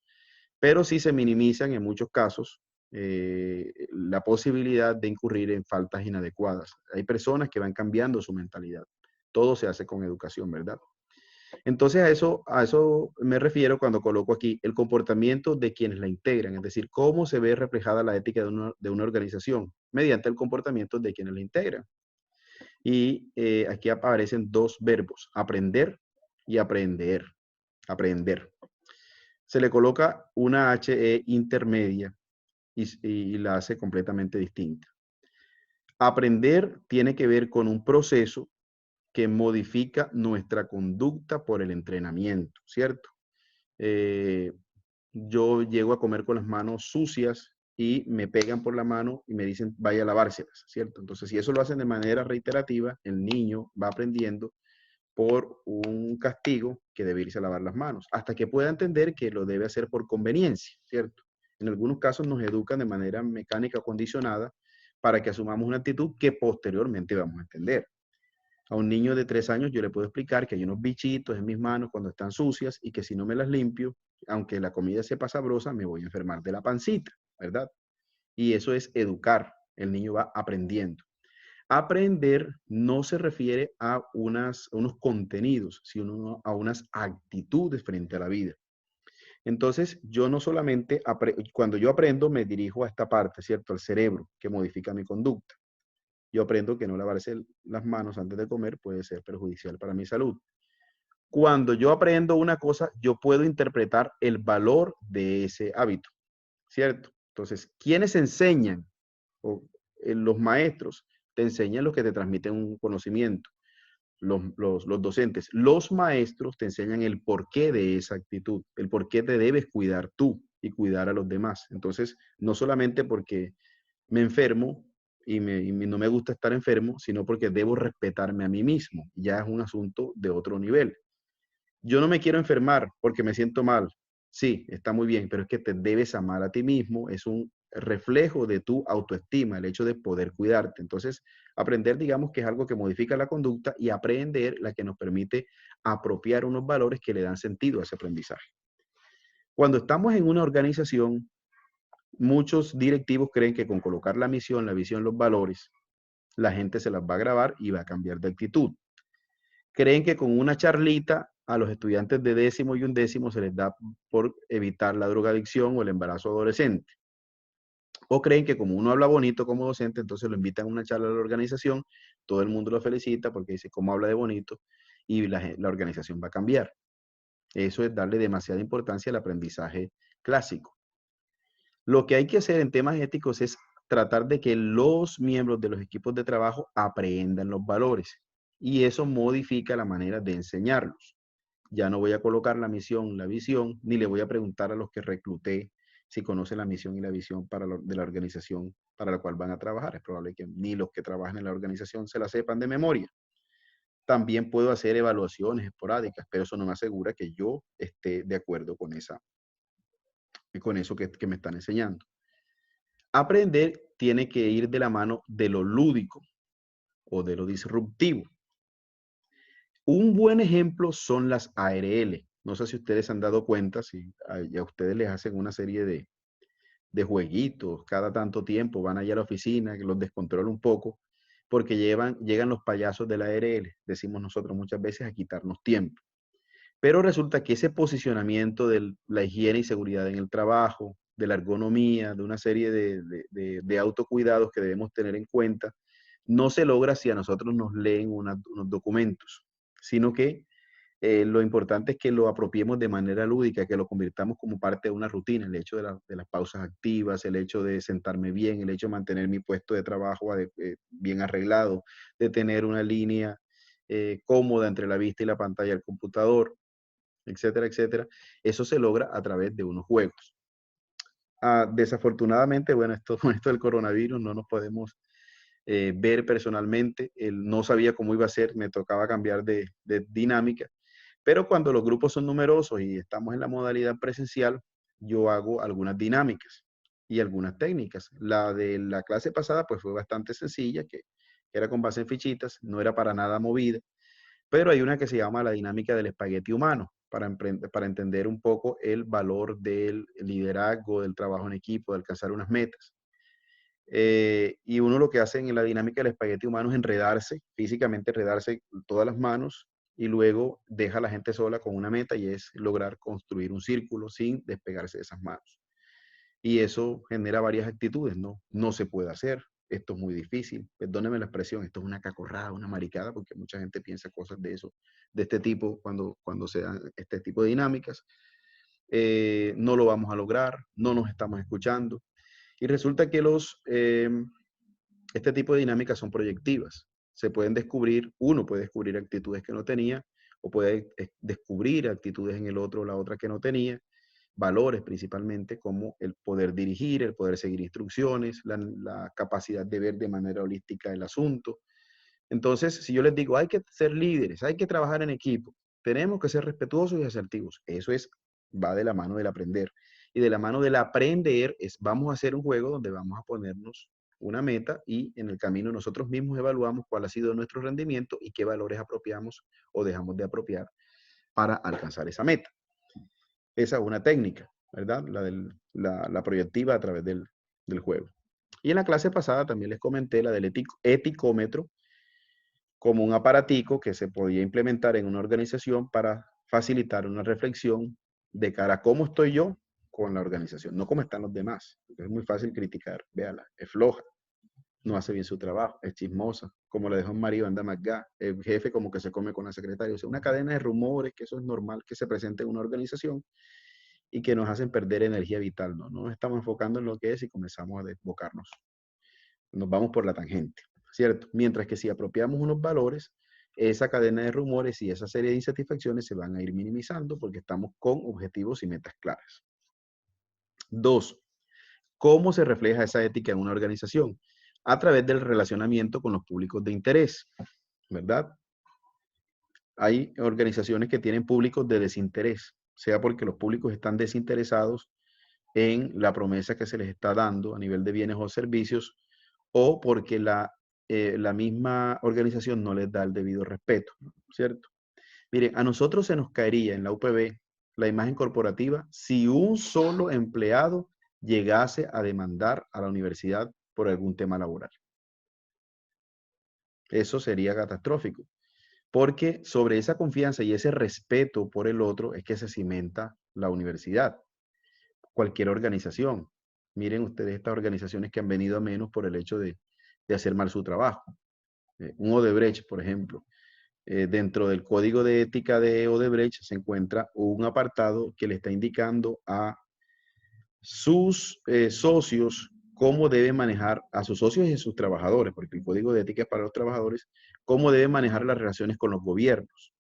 pero sí se minimizan en muchos casos la posibilidad de incurrir en faltas inadecuadas. Hay personas que van cambiando su mentalidad. Todo se hace con educación, ¿verdad? Entonces a eso me refiero cuando coloco aquí el comportamiento de quienes la integran, es decir, cómo se ve reflejada la ética de una organización mediante el comportamiento de quienes la integran. Y aquí aparecen dos verbos, aprender y aprender. Aprender. Se le coloca una HE intermedia y la hace completamente distinta. Aprender tiene que ver con un proceso que modifica nuestra conducta por el entrenamiento, ¿cierto? Yo llego a comer con las manos sucias y me pegan por la mano y me dicen vaya a lavárselas, ¿cierto? Entonces, si eso lo hacen de manera reiterativa, el niño va aprendiendo por un castigo que debe irse a lavar las manos, hasta que pueda entender que lo debe hacer por conveniencia, ¿cierto? En algunos casos nos educan de manera mecánica o condicionada para que asumamos una actitud que posteriormente vamos a entender. A un niño de 3 años yo le puedo explicar que hay unos bichitos en mis manos cuando están sucias y que si no me las limpio, aunque la comida sepa sabrosa, me voy a enfermar de la pancita, ¿verdad? Y eso es educar. El niño va aprendiendo. Aprender no se refiere a unos contenidos, sino a unas actitudes frente a la vida. Entonces, yo no solamente, cuando yo aprendo, me dirijo a esta parte, ¿cierto? Al cerebro, que modifica mi conducta. Yo aprendo que no lavarse las manos antes de comer puede ser perjudicial para mi salud. Cuando yo aprendo una cosa, yo puedo interpretar el valor de ese hábito, ¿cierto? Entonces, ¿quiénes enseñan? O, los maestros te enseñan los que te transmiten un conocimiento, los docentes. Los maestros te enseñan el porqué de esa actitud, el por qué te debes cuidar tú y cuidar a los demás. Entonces, no solamente porque me enfermo y no me gusta estar enfermo, sino porque debo respetarme a mí mismo. Ya es un asunto de otro nivel. Yo no me quiero enfermar porque me siento mal. Sí, está muy bien, pero es que te debes amar a ti mismo, es un reflejo de tu autoestima, el hecho de poder cuidarte. Entonces, aprender, digamos que es algo que modifica la conducta, y aprender la que nos permite apropiar unos valores que le dan sentido a ese aprendizaje. Cuando estamos en una organización, muchos directivos creen que con colocar la misión, la visión, los valores, la gente se las va a grabar y va a cambiar de actitud. Creen que con una charlita a los estudiantes de 10º y 11º se les da por evitar la drogadicción o el embarazo adolescente. O creen que como uno habla bonito como docente, entonces lo invitan a una charla a la organización, todo el mundo lo felicita porque dice cómo habla de bonito, y la organización va a cambiar. Eso es darle demasiada importancia al aprendizaje clásico. Lo que hay que hacer en temas éticos es tratar de que los miembros de los equipos de trabajo aprendan los valores, y eso modifica la manera de enseñarlos. Ya no voy a colocar la misión, la visión, ni le voy a preguntar a los que recluté si conocen la misión y la visión de la organización para la cual van a trabajar. Es probable que ni los que trabajan en la organización se la sepan de memoria. También puedo hacer evaluaciones esporádicas, pero eso no me asegura que yo esté de acuerdo con eso que me están enseñando. Aprender tiene que ir de la mano de lo lúdico o de lo disruptivo. Un buen ejemplo son las ARL. No sé si ustedes se han dado cuenta, si a ustedes les hacen una serie de jueguitos cada tanto tiempo, van allá a la oficina, que los descontrola un poco, porque llegan los payasos de la ARL, decimos nosotros muchas veces, a quitarnos tiempo. Pero resulta que ese posicionamiento de la higiene y seguridad en el trabajo, de la ergonomía, de una serie de autocuidados que debemos tener en cuenta, no se logra si a nosotros nos leen unos documentos, sino que lo importante es que lo apropiemos de manera lúdica, que lo convirtamos como parte de una rutina, el hecho de las pausas activas, el hecho de sentarme bien, el hecho de mantener mi puesto de trabajo bien arreglado, de tener una línea cómoda entre la vista y la pantalla del computador, etcétera, etcétera. Eso se logra a través de unos juegos. Desafortunadamente, bueno, con esto del coronavirus no nos podemos ver personalmente. No sabía cómo iba a ser, me tocaba cambiar de dinámica. Pero cuando los grupos son numerosos y estamos en la modalidad presencial, yo hago algunas dinámicas y algunas técnicas. La de la clase pasada pues fue bastante sencilla, que era con base en fichitas, no era para nada movida, pero hay una que se llama la dinámica del espagueti humano, para entender un poco el valor del liderazgo, del trabajo en equipo, de alcanzar unas metas. Y uno lo que hace en la dinámica del espagueti humano es enredarse, físicamente enredarse todas las manos y luego deja a la gente sola con una meta y es lograr construir un círculo sin despegarse de esas manos. Y eso genera varias actitudes, ¿no? No se puede hacer, esto es muy difícil, perdóneme la expresión, esto es una cacorrada, una maricada, porque mucha gente piensa cosas de eso, de este tipo, cuando se dan este tipo de dinámicas. No lo vamos a lograr, no nos estamos escuchando. Y resulta que este tipo de dinámicas son proyectivas. Se pueden descubrir, uno puede descubrir actitudes que no tenía, o puede descubrir actitudes en el otro o la otra que no tenía, valores principalmente como el poder dirigir, el poder seguir instrucciones, la capacidad de ver de manera holística el asunto. Entonces, si yo les digo, hay que ser líderes, hay que trabajar en equipo, tenemos que ser respetuosos y asertivos, eso va de la mano del aprender. Y de la mano del aprender vamos a hacer un juego donde vamos a ponernos una meta y en el camino nosotros mismos evaluamos cuál ha sido nuestro rendimiento y qué valores apropiamos o dejamos de apropiar para alcanzar esa meta. Esa es una técnica, ¿verdad? La proyectiva a través del juego. Y en la clase pasada también les comenté la del eticómetro, como un aparatico que se podía implementar en una organización para facilitar una reflexión de cara a cómo estoy yo con la organización, no cómo están los demás. Es muy fácil criticar, véala, es floja, no hace bien su trabajo, es chismosa, como le dejó Mario anda Magá, el jefe como que se come con la secretaria. O sea, una cadena de rumores, que eso es normal que se presente en una organización y que nos hacen perder energía vital, ¿no? No nos estamos enfocando en lo que es y comenzamos a desbocarnos. Nos vamos por la tangente, ¿cierto? Mientras que si apropiamos unos valores, esa cadena de rumores y esa serie de insatisfacciones se van a ir minimizando porque estamos con objetivos y metas claras. 2. ¿Cómo se refleja esa ética en una organización? A través del relacionamiento con los públicos de interés, ¿verdad? Hay organizaciones que tienen públicos de desinterés, sea porque los públicos están desinteresados en la promesa que se les está dando a nivel de bienes o servicios, o porque la misma organización no les da el debido respeto, ¿cierto? Miren, a nosotros se nos caería en la UPB la imagen corporativa si un solo empleado llegase a demandar a la universidad por algún tema laboral. Eso sería catastrófico, porque sobre esa confianza y ese respeto por el otro es que se cimenta la universidad, cualquier organización. Miren ustedes estas organizaciones que han venido a menos por el hecho de hacer mal su trabajo. Un Odebrecht, por ejemplo. Dentro del código de ética de Odebrecht se encuentra un apartado que le está indicando a sus socios cómo deben manejar, a sus socios y a sus trabajadores, porque el código de ética es para los trabajadores, cómo deben manejar las relaciones con los gobiernos.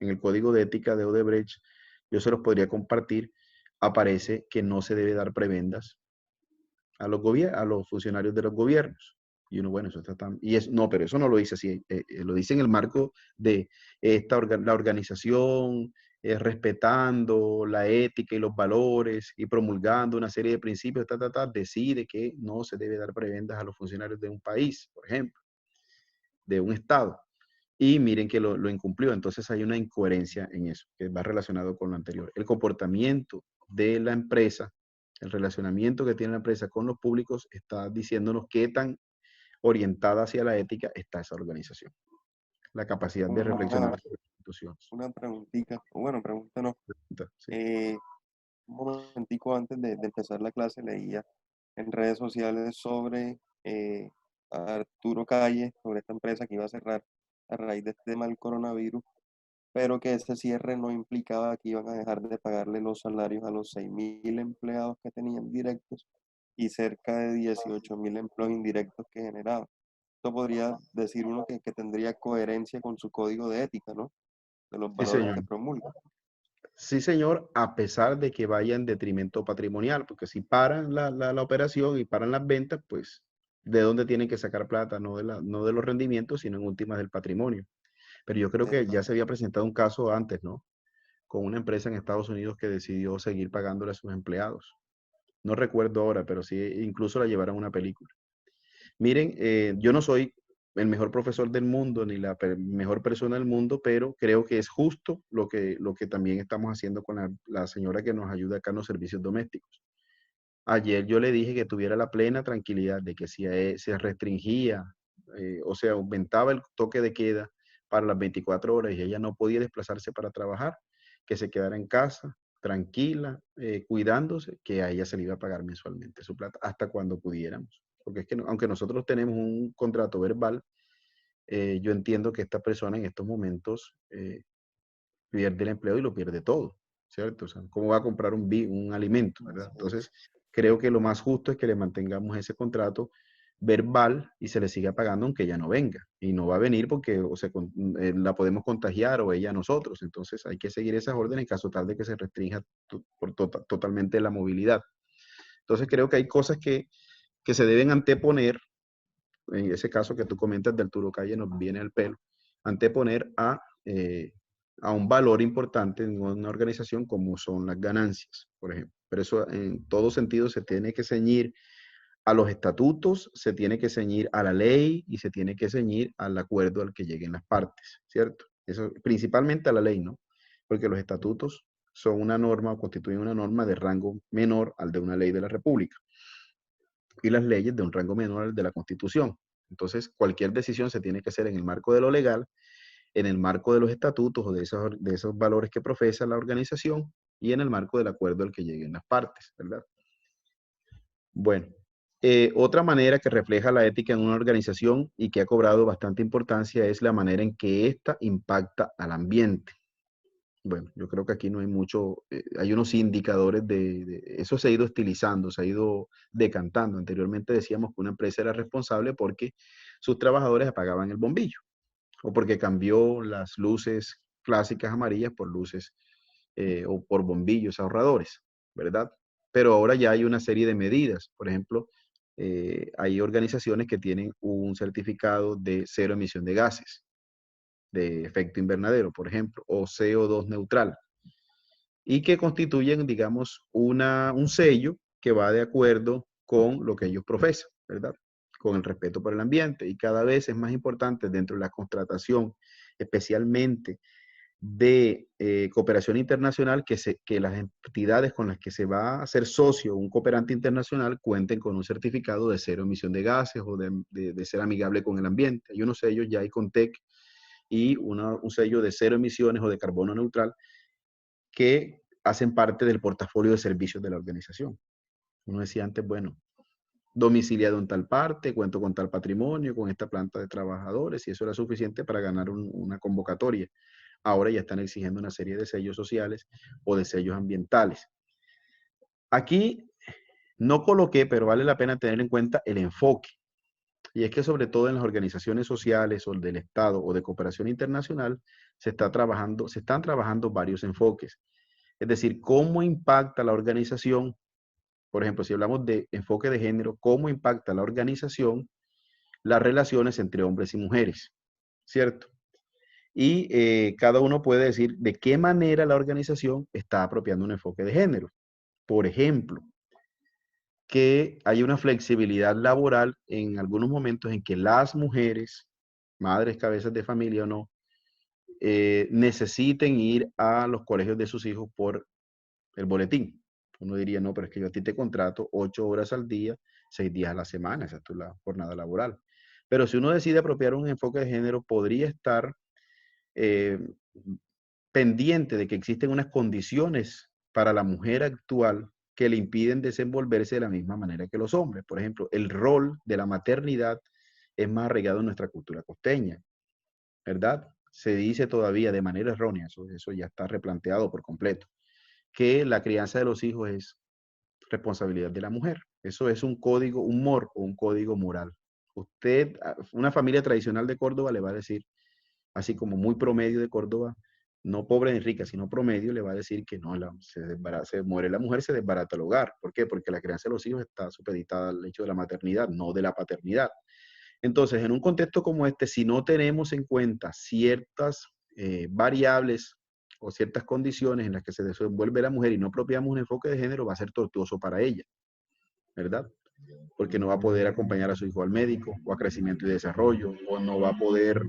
En el código de ética de Odebrecht, yo se los podría compartir, aparece que no se debe dar prebendas a los funcionarios de los gobiernos. Y uno, bueno, eso está tan... no, pero eso no lo dice así, lo dice en el marco de la organización, respetando la ética y los valores y promulgando una serie de principios, decide que no se debe dar prebendas a los funcionarios de un país, por ejemplo, de un estado. Y miren que lo incumplió. Entonces hay una incoherencia en eso, que va relacionado con lo anterior. El comportamiento de la empresa, el relacionamiento que tiene la empresa con los públicos está diciéndonos qué tan orientada hacia la ética está esa organización. La capacidad de reflexionar sobre las instituciones. Una preguntita, bueno, pregunta no. Sí. Un momentico antes de empezar la clase leía en redes sociales sobre Arturo Calle, sobre esta empresa que iba a cerrar a raíz de este tema del coronavirus, pero que ese cierre no implicaba que iban a dejar de pagarle los salarios a los 6.000 empleados que tenían directos y cerca de 18.000 empleos indirectos que generaban. Esto podría decir uno que tendría coherencia con su código de ética, ¿no? De los Sí, valores señor. que promulga. Sí, señor, a pesar de que vaya en detrimento patrimonial, porque si paran la operación y paran las ventas, pues, ¿de dónde tienen que sacar plata? No de los rendimientos, sino en últimas del patrimonio. Pero yo creo que ya se había presentado un caso antes, ¿no? Con una empresa en Estados Unidos que decidió seguir pagándole a sus empleados. No recuerdo ahora, pero sí, incluso la llevaron a una película. Miren, yo no soy el mejor profesor del mundo ni la mejor persona del mundo, pero creo que es justo lo que también estamos haciendo con la señora que nos ayuda acá en los servicios domésticos. Ayer yo le dije que tuviera la plena tranquilidad de que si se restringía, o sea, aumentaba el toque de queda para las 24 horas y ella no podía desplazarse para trabajar, que se quedara en casa, tranquila, cuidándose, que a ella se le iba a pagar mensualmente su plata hasta cuando pudiéramos. Porque es que aunque nosotros tenemos un contrato verbal, yo entiendo que esta persona en estos momentos pierde el empleo y lo pierde todo, ¿cierto? O sea, ¿cómo va a comprar un alimento, verdad? Entonces, creo que lo más justo es que le mantengamos ese contrato verbal y se le siga pagando aunque ella no venga. Y no va a venir porque o sea, la podemos contagiar o ella a nosotros. Entonces, hay que seguir esas órdenes en caso tal de que se restrinja totalmente la movilidad. Entonces, creo que hay cosas que se deben anteponer, en ese caso que tú comentas del Arturo Calle nos viene al pelo, anteponer a un valor importante en una organización como son las ganancias, por ejemplo. Pero eso en todo sentido se tiene que ceñir a los estatutos, se tiene que ceñir a la ley y se tiene que ceñir al acuerdo al que lleguen las partes, ¿cierto? Eso principalmente a la ley, ¿no? Porque los estatutos son una norma o constituyen una norma de rango menor al de una ley de la República y las leyes de un rango menor al de la Constitución. Entonces, cualquier decisión se tiene que hacer en el marco de lo legal, en el marco de los estatutos o de esos valores que profesa la organización y en el marco del acuerdo al que lleguen las partes, ¿verdad? Bueno, otra manera que refleja la ética en una organización y que ha cobrado bastante importancia es la manera en que ésta impacta al ambiente. Bueno, yo creo que aquí no hay mucho, hay unos indicadores eso se ha ido estilizando, se ha ido decantando. Anteriormente decíamos que una empresa era responsable porque sus trabajadores apagaban el bombillo o porque cambió las luces clásicas amarillas por luces o por bombillos ahorradores, ¿verdad? Pero ahora ya hay una serie de medidas. Por ejemplo, hay organizaciones que tienen un certificado de cero emisión de gases de efecto invernadero, por ejemplo, o CO2 neutral, y que constituyen, digamos, un sello que va de acuerdo con lo que ellos profesan, ¿verdad? Con el respeto por el ambiente. Y cada vez es más importante dentro de la contratación, especialmente de cooperación internacional, que las entidades con las que se va a hacer socio un cooperante internacional cuenten con un certificado de cero emisión de gases o de ser amigable con el ambiente. Hay unos sellos ya hay con TEC y un sello de cero emisiones o de carbono neutral que hacen parte del portafolio de servicios de la organización. Uno decía antes, bueno, domiciliado en tal parte, cuento con tal patrimonio, con esta planta de trabajadores, y eso era suficiente para ganar una convocatoria. Ahora ya están exigiendo una serie de sellos sociales o de sellos ambientales. Aquí no coloqué, pero vale la pena tener en cuenta el enfoque. Y es que sobre todo en las organizaciones sociales o del Estado o de cooperación internacional se están trabajando varios enfoques. Es decir, cómo impacta la organización, por ejemplo, si hablamos de enfoque de género, cómo impacta la organización las relaciones entre hombres y mujeres, ¿cierto? Y cada uno puede decir de qué manera la organización está apropiando un enfoque de género. Por ejemplo, que hay una flexibilidad laboral en algunos momentos en que las mujeres, madres, cabezas de familia o no, necesiten ir a los colegios de sus hijos por el boletín. Uno diría, no, pero es que yo a ti te contrato 8 horas al día, 6 días a la semana, esa es tu jornada laboral. Pero si uno decide apropiar un enfoque de género, podría estar eh, pendiente de que existen unas condiciones para la mujer actual que le impiden desenvolverse de la misma manera que los hombres. Por ejemplo, el rol de la maternidad es más arraigado en nuestra cultura costeña, ¿verdad? se dice todavía de manera errónea, eso ya está replanteado por completo, que la crianza de los hijos es responsabilidad de la mujer. Eso es un código, o un código moral. Usted, una familia tradicional de Córdoba le va a decir, así como muy promedio de Córdoba, no pobre ni rica, sino promedio, le va a decir que no, se muere la mujer, se desbarata el hogar. ¿Por qué? Porque la crianza de los hijos está supeditada al hecho de la maternidad, no de la paternidad. Entonces, en un contexto como este, si no tenemos en cuenta ciertas variables o ciertas condiciones en las que se desenvuelve la mujer y no apropiamos un enfoque de género, va a ser tortuoso para ella, ¿verdad? Porque no va a poder acompañar a su hijo al médico o a crecimiento y desarrollo, o no va a poder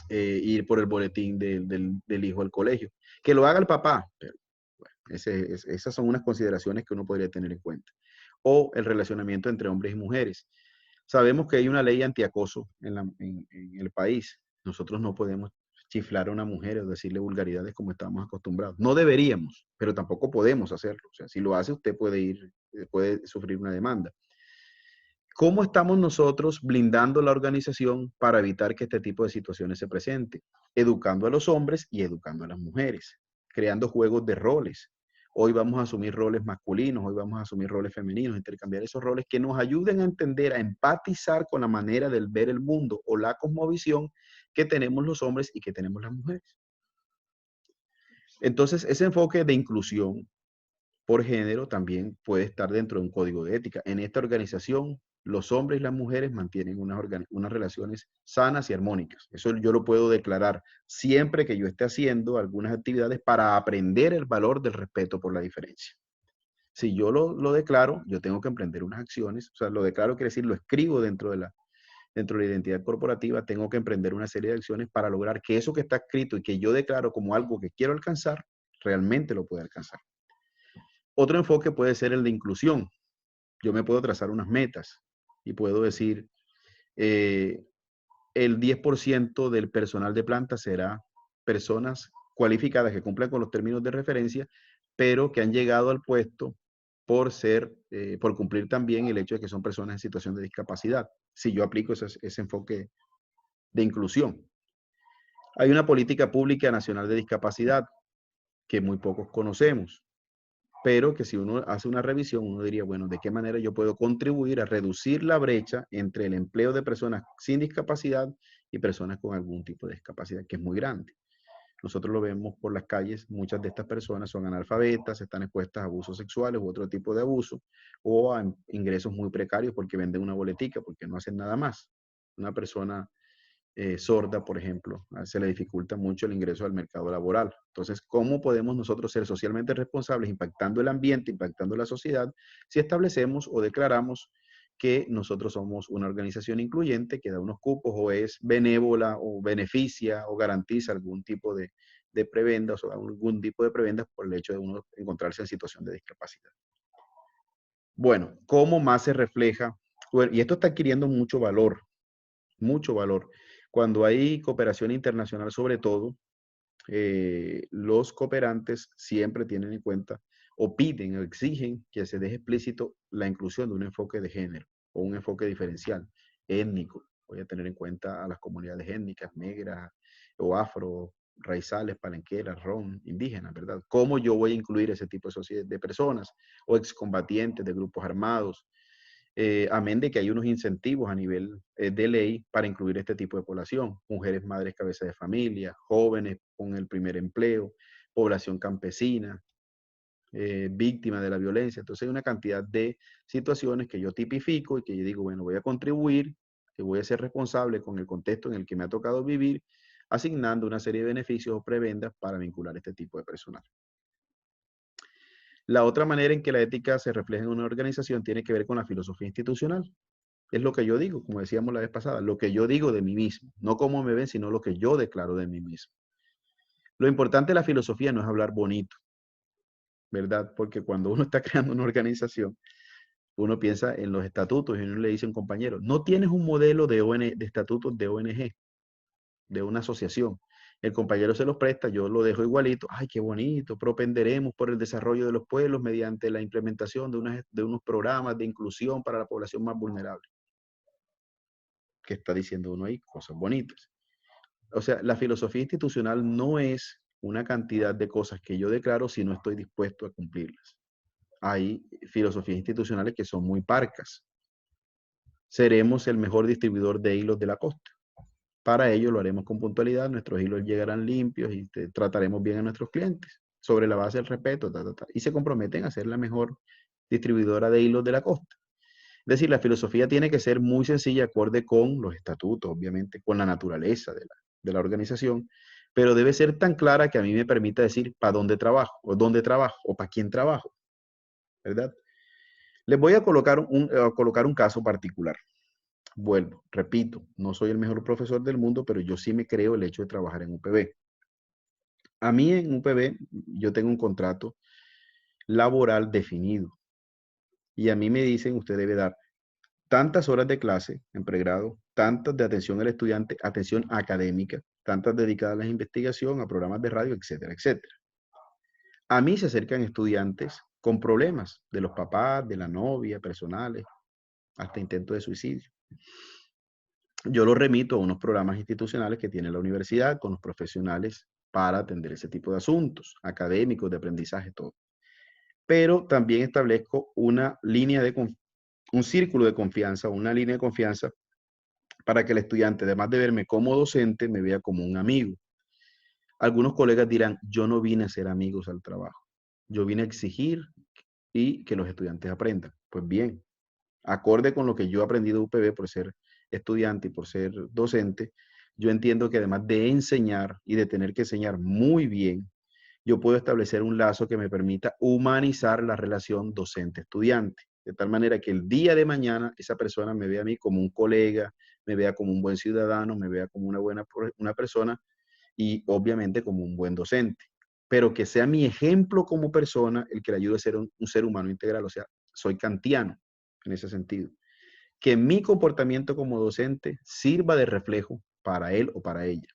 ir por el boletín del hijo al colegio. Que lo haga el papá, pero bueno, esas son unas consideraciones que uno podría tener en cuenta. O el relacionamiento entre hombres y mujeres. Sabemos que hay una ley antiacoso en el país. Nosotros no podemos chiflar a una mujer o decirle vulgaridades como estamos acostumbrados. No deberíamos, pero tampoco podemos hacerlo. O sea, si lo hace, usted puede sufrir una demanda. ¿Cómo estamos nosotros blindando la organización para evitar que este tipo de situaciones se presenten? Educando a los hombres y educando a las mujeres, creando juegos de roles. Hoy vamos a asumir roles masculinos, hoy vamos a asumir roles femeninos, intercambiar esos roles que nos ayuden a entender, a empatizar con la manera de ver el mundo o la cosmovisión que tenemos los hombres y que tenemos las mujeres. Entonces, ese enfoque de inclusión por género también puede estar dentro de un código de ética. En esta organización, los hombres y las mujeres mantienen unas relaciones sanas y armónicas. Eso yo lo puedo declarar siempre que yo esté haciendo algunas actividades para aprender el valor del respeto por la diferencia. Si yo lo declaro, yo tengo que emprender unas acciones. O sea, lo declaro quiere decir, lo escribo dentro de la identidad corporativa, tengo que emprender una serie de acciones para lograr que eso que está escrito y que yo declaro como algo que quiero alcanzar, realmente lo pueda alcanzar. Otro enfoque puede ser el de inclusión. Yo me puedo trazar unas metas y puedo decir, el 10% del personal de planta será personas cualificadas que cumplan con los términos de referencia, pero que han llegado al puesto por cumplir también el hecho de que son personas en situación de discapacidad. Si yo aplico ese enfoque de inclusión. Hay una política pública nacional de discapacidad que muy pocos conocemos, pero que si uno hace una revisión, uno diría, bueno, ¿de qué manera yo puedo contribuir a reducir la brecha entre el empleo de personas sin discapacidad y personas con algún tipo de discapacidad, que es muy grande? Nosotros lo vemos por las calles, muchas de estas personas son analfabetas, están expuestas a abusos sexuales u otro tipo de abuso, o a ingresos muy precarios porque venden una boletica, porque no hacen nada más. Una persona sorda, por ejemplo, se le dificulta mucho el ingreso al mercado laboral. Entonces, ¿cómo podemos nosotros ser socialmente responsables, impactando el ambiente, impactando la sociedad, si establecemos o declaramos que nosotros somos una organización incluyente que da unos cupos o es benévola o beneficia o garantiza algún tipo de prebendas o algún tipo de prebendas por el hecho de uno encontrarse en situación de discapacidad? Bueno, ¿cómo más se refleja? Bueno, y esto está adquiriendo mucho valor, mucho valor. Cuando hay cooperación internacional, sobre todo, los cooperantes siempre tienen en cuenta o piden o exigen que se deje explícito la inclusión de un enfoque de género o un enfoque diferencial, étnico. Voy a tener en cuenta a las comunidades étnicas, negras o afro, raizales, palenqueras, rom, indígenas, ¿verdad? ¿Cómo yo voy a incluir ese tipo de personas o excombatientes de grupos armados? Amén de que hay unos incentivos a nivel de ley para incluir este tipo de población, mujeres madres cabeza de familia, jóvenes con el primer empleo, población campesina, víctimas de la violencia. Entonces hay una cantidad de situaciones que yo tipifico y que yo digo, bueno, voy a contribuir, que voy a ser responsable con el contexto en el que me ha tocado vivir, asignando una serie de beneficios o prebendas para vincular este tipo de personal. La otra manera en que la ética se refleja en una organización tiene que ver con la filosofía institucional. Es lo que yo digo, como decíamos la vez pasada, lo que yo digo de mí mismo, no cómo me ven, sino lo que yo declaro de mí mismo. Lo importante de la filosofía no es hablar bonito, ¿verdad? Porque cuando uno está creando una organización, uno piensa en los estatutos y uno le dice a un compañero, no tienes un modelo de estatutos de ONG, de una asociación. El compañero se los presta, yo lo dejo igualito. Ay, qué bonito, propenderemos por el desarrollo de los pueblos mediante la implementación de unos programas de inclusión para la población más vulnerable. ¿Qué está diciendo uno ahí? Cosas bonitas. o sea, la filosofía institucional no es una cantidad de cosas que yo declaro si no estoy dispuesto a cumplirlas. Hay filosofías institucionales que son muy parcas. Seremos el mejor distribuidor de hilos de la costa. Para ello lo haremos con puntualidad, nuestros hilos llegarán limpios y trataremos bien a nuestros clientes sobre la base del respeto, y se comprometen a ser la mejor distribuidora de hilos de la costa. Es decir, la filosofía tiene que ser muy sencilla, acorde con los estatutos, obviamente, con la naturaleza de la organización, pero debe ser tan clara que a mí me permita decir para dónde trabajo, o para quién trabajo, ¿verdad? Les voy a colocar un caso particular. Vuelvo, repito, no soy el mejor profesor del mundo, pero yo sí me creo el hecho de trabajar en UPB. A mí en UPB yo tengo un contrato laboral definido y a mí me dicen, usted debe dar tantas horas de clase en pregrado, tantas de atención al estudiante, atención académica, tantas dedicadas a la investigación, a programas de radio, etcétera, etcétera. A mí se acercan estudiantes con problemas de los papás, de la novia, personales, hasta intentos de suicidio. Yo los remito a unos programas institucionales que tiene la universidad con los profesionales para atender ese tipo de asuntos, académicos, de aprendizaje, todo. Pero también establezco una línea un círculo de confianza, una línea de confianza para que el estudiante, además de verme como docente, me vea como un amigo. Algunos colegas dirán, yo no vine a ser amigos al trabajo, yo vine a exigir y que los estudiantes aprendan. Pues bien, acorde con lo que yo he aprendido de UPB por ser estudiante y por ser docente, yo entiendo que además de enseñar y de tener que enseñar muy bien, yo puedo establecer un lazo que me permita humanizar la relación docente-estudiante, de tal manera que el día de mañana esa persona me vea a mí como un colega, me vea como un buen ciudadano, me vea como una persona y obviamente como un buen docente, pero que sea mi ejemplo como persona el que le ayude a ser un ser humano integral, o sea, soy kantiano en ese sentido. Que mi comportamiento como docente sirva de reflejo para él o para ella.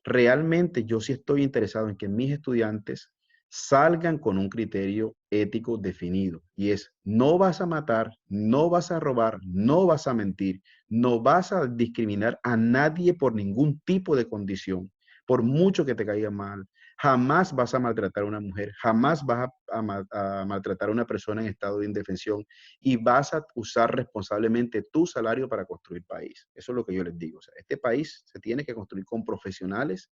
Realmente yo sí estoy interesado en que mis estudiantes salgan con un criterio ético definido y es no vas a matar, no vas a robar, no vas a mentir, no vas a discriminar a nadie por ningún tipo de condición, por mucho que te caiga mal. Jamás vas a maltratar a una mujer, jamás vas a maltratar a una persona en estado de indefensión y vas a usar responsablemente tu salario para construir país. Eso es lo que yo les digo. O sea, este país se tiene que construir con profesionales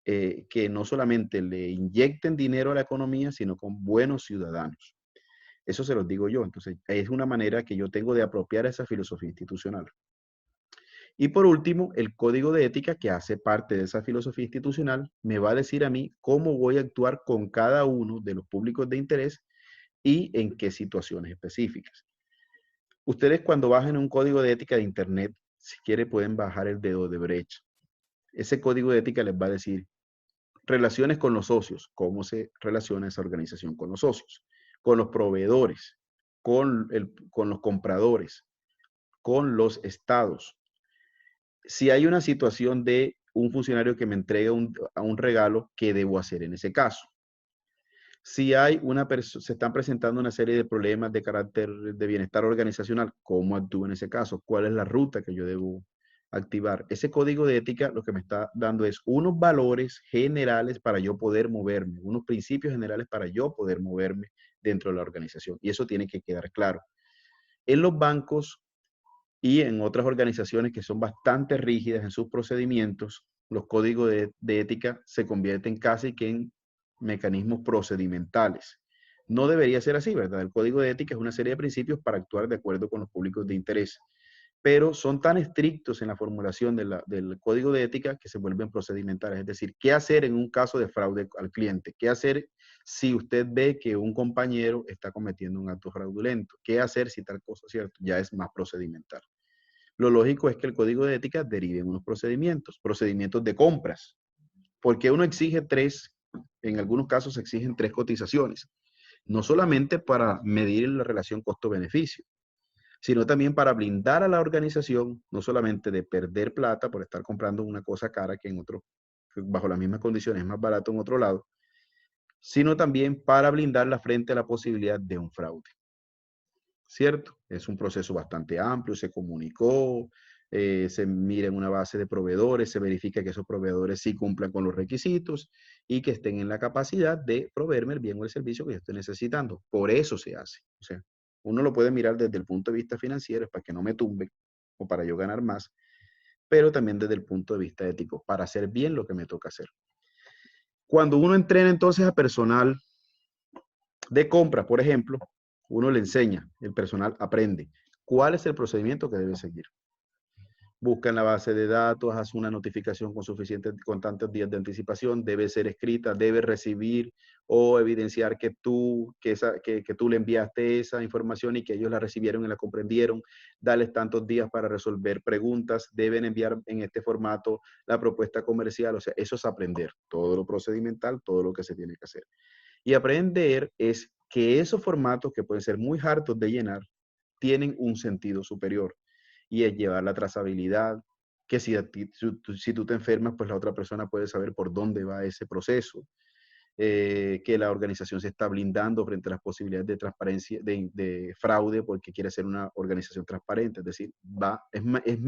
que no solamente le inyecten dinero a la economía, sino con buenos ciudadanos. Eso se los digo yo. Entonces, es una manera que yo tengo de apropiar esa filosofía institucional. Y por último, el código de ética que hace parte de esa filosofía institucional me va a decir a mí cómo voy a actuar con cada uno de los públicos de interés y en qué situaciones específicas. Ustedes cuando bajen un código de ética de Internet, si quieren pueden bajar el dedo de brecha. Ese código de ética les va a decir relaciones con los socios, cómo se relaciona esa organización con los socios, con los proveedores, con los compradores, con los estados. Si hay una situación de un funcionario que me entrega un regalo, ¿qué debo hacer en ese caso? Si hay se están presentando una serie de problemas de carácter de bienestar organizacional, ¿cómo actúo en ese caso? ¿Cuál es la ruta que yo debo activar? Ese código de ética lo que me está dando es unos valores generales para yo poder moverme, unos principios generales para yo poder moverme dentro de la organización. Y eso tiene que quedar claro. En los bancos y en otras organizaciones que son bastante rígidas en sus procedimientos, los códigos de ética se convierten casi que en mecanismos procedimentales. No debería ser así, ¿verdad? El código de ética es una serie de principios para actuar de acuerdo con los públicos de interés, pero son tan estrictos en la formulación del código de ética que se vuelven procedimentales. Es decir, ¿qué hacer en un caso de fraude al cliente? ¿Qué hacer si usted ve que un compañero está cometiendo un acto fraudulento? ¿Qué hacer si tal cosa es cierto? Ya es más procedimental. Lo lógico es que el código de ética derive en unos procedimientos de compras. Porque uno exige en algunos casos se exigen 3 cotizaciones. No solamente para medir la relación costo-beneficio, sino también para blindar a la organización, no solamente de perder plata por estar comprando una cosa cara que bajo las mismas condiciones es más barato en otro lado, sino también para blindarla frente a la posibilidad de un fraude. ¿Cierto? Es un proceso bastante amplio, se comunicó, se mira en una base de proveedores, se verifica que esos proveedores sí cumplan con los requisitos y que estén en la capacidad de proveerme el bien o el servicio que yo estoy necesitando. Por eso se hace. O sea, uno lo puede mirar desde el punto de vista financiero, para que no me tumben o para yo ganar más, pero también desde el punto de vista ético, para hacer bien lo que me toca hacer. Cuando uno entrena entonces a personal de compra, por ejemplo, uno le enseña, el personal aprende cuál es el procedimiento que debe seguir. Busca en la base de datos, hace una notificación con tantos días de anticipación, debe ser escrita, debe recibir o evidenciar que tú le enviaste esa información y que ellos la recibieron y la comprendieron, darles tantos días para resolver preguntas, deben enviar en este formato la propuesta comercial, o sea, eso es aprender, todo lo procedimental, todo lo que se tiene que hacer. Y aprender es que esos formatos que pueden ser muy hartos de llenar, tienen un sentido superior y es llevar la trazabilidad, que si tú te enfermas, pues la otra persona puede saber por dónde va ese proceso, que la organización se está blindando frente a las posibilidades de transparencia, de fraude, porque quiere ser una organización transparente, es decir, es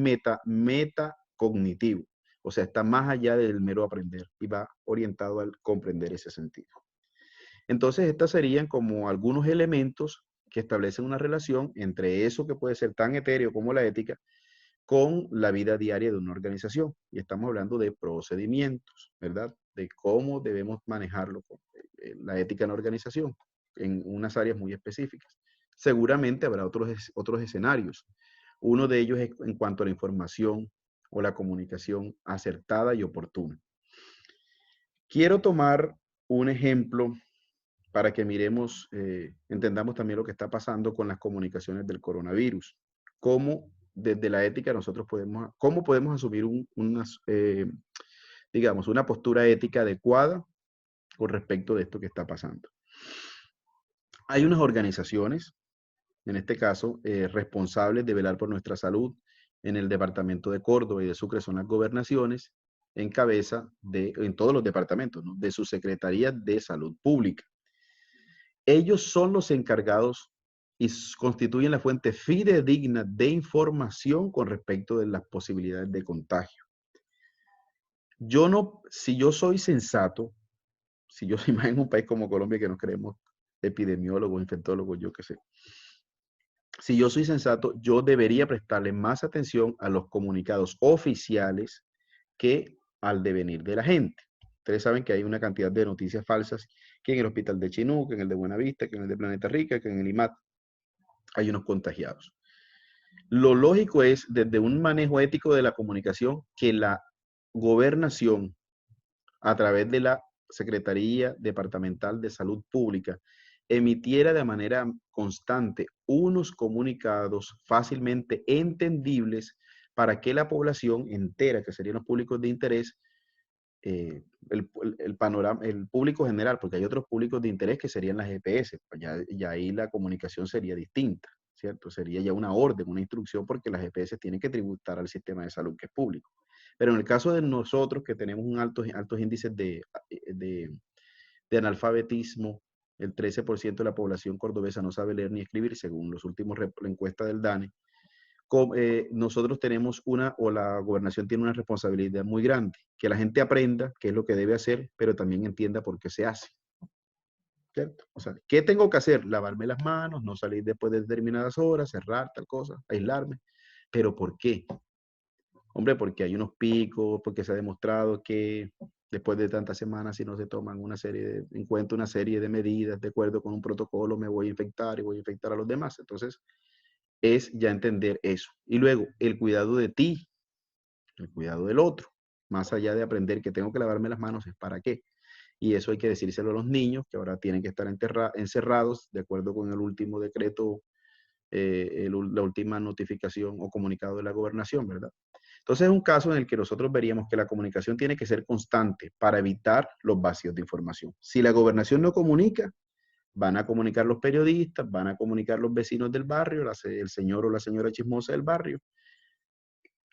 meta cognitivo, o sea, está más allá del mero aprender y va orientado al comprender ese sentido. Entonces, estas serían como algunos elementos que establecen una relación entre eso que puede ser tan etéreo como la ética con la vida diaria de una organización. Y estamos hablando de procedimientos, ¿verdad? De cómo debemos manejarlo, la ética en la organización, en unas áreas muy específicas. Seguramente habrá otros escenarios. Uno de ellos es en cuanto a la información o la comunicación acertada y oportuna. Quiero tomar un ejemplo para que miremos, entendamos también lo que está pasando con las comunicaciones del coronavirus. Cómo desde la ética nosotros cómo podemos asumir digamos, una postura ética adecuada con respecto de esto que está pasando. Hay unas organizaciones, en este caso, responsables de velar por nuestra salud en el departamento de Córdoba y de Sucre, son las gobernaciones, en todos los departamentos, ¿no?, de su Secretaría de Salud Pública. Ellos son los encargados y constituyen la fuente fidedigna de información con respecto de las posibilidades de contagio. Si yo soy sensato, si yo soy más en un país como Colombia que nos creemos epidemiólogos, infectólogos, yo qué sé. Si yo soy sensato, yo debería prestarle más atención a los comunicados oficiales que al devenir de la gente. Ustedes saben que hay una cantidad de noticias falsas, que en el hospital de Chinú, que en el de Buenavista, que en el de Planeta Rica, que en el IMAT hay unos contagiados. Lo lógico es, desde un manejo ético de la comunicación, que la gobernación, a través de la Secretaría Departamental de Salud Pública, emitiera de manera constante unos comunicados fácilmente entendibles para que la población entera, que serían los públicos de interés, el público general, porque hay otros públicos de interés que serían las EPS, pues ya ahí la comunicación sería distinta, ¿cierto? Sería ya una orden, una instrucción, porque las EPS tienen que tributar al sistema de salud que es público. Pero en el caso de nosotros, que tenemos altos índices de analfabetismo, el 13% de la población cordobesa no sabe leer ni escribir, según los últimos la encuesta del DANE. Nosotros tenemos la gobernación tiene una responsabilidad muy grande, que la gente aprenda qué es lo que debe hacer, pero también entienda por qué se hace. ¿Cierto? O sea, ¿qué tengo que hacer? Lavarme las manos, no salir después de determinadas horas, cerrar tal cosa, aislarme. ¿Pero por qué? Hombre, porque hay unos picos, porque se ha demostrado que después de tantas semanas, si no se toman en cuenta una serie de medidas de acuerdo con un protocolo, me voy a infectar y voy a infectar a los demás. Entonces, es ya entender eso. Y luego, el cuidado de ti, el cuidado del otro. Más allá de aprender que tengo que lavarme las manos, es para qué. Y eso hay que decírselo a los niños, que ahora tienen que estar encerrados, de acuerdo con el último decreto, la última notificación o comunicado de la gobernación, ¿verdad? Entonces es un caso en el que nosotros veríamos que la comunicación tiene que ser constante para evitar los vacíos de información. Si la gobernación no comunica, van a comunicar los periodistas, van a comunicar los vecinos del barrio, el señor o la señora chismosa del barrio.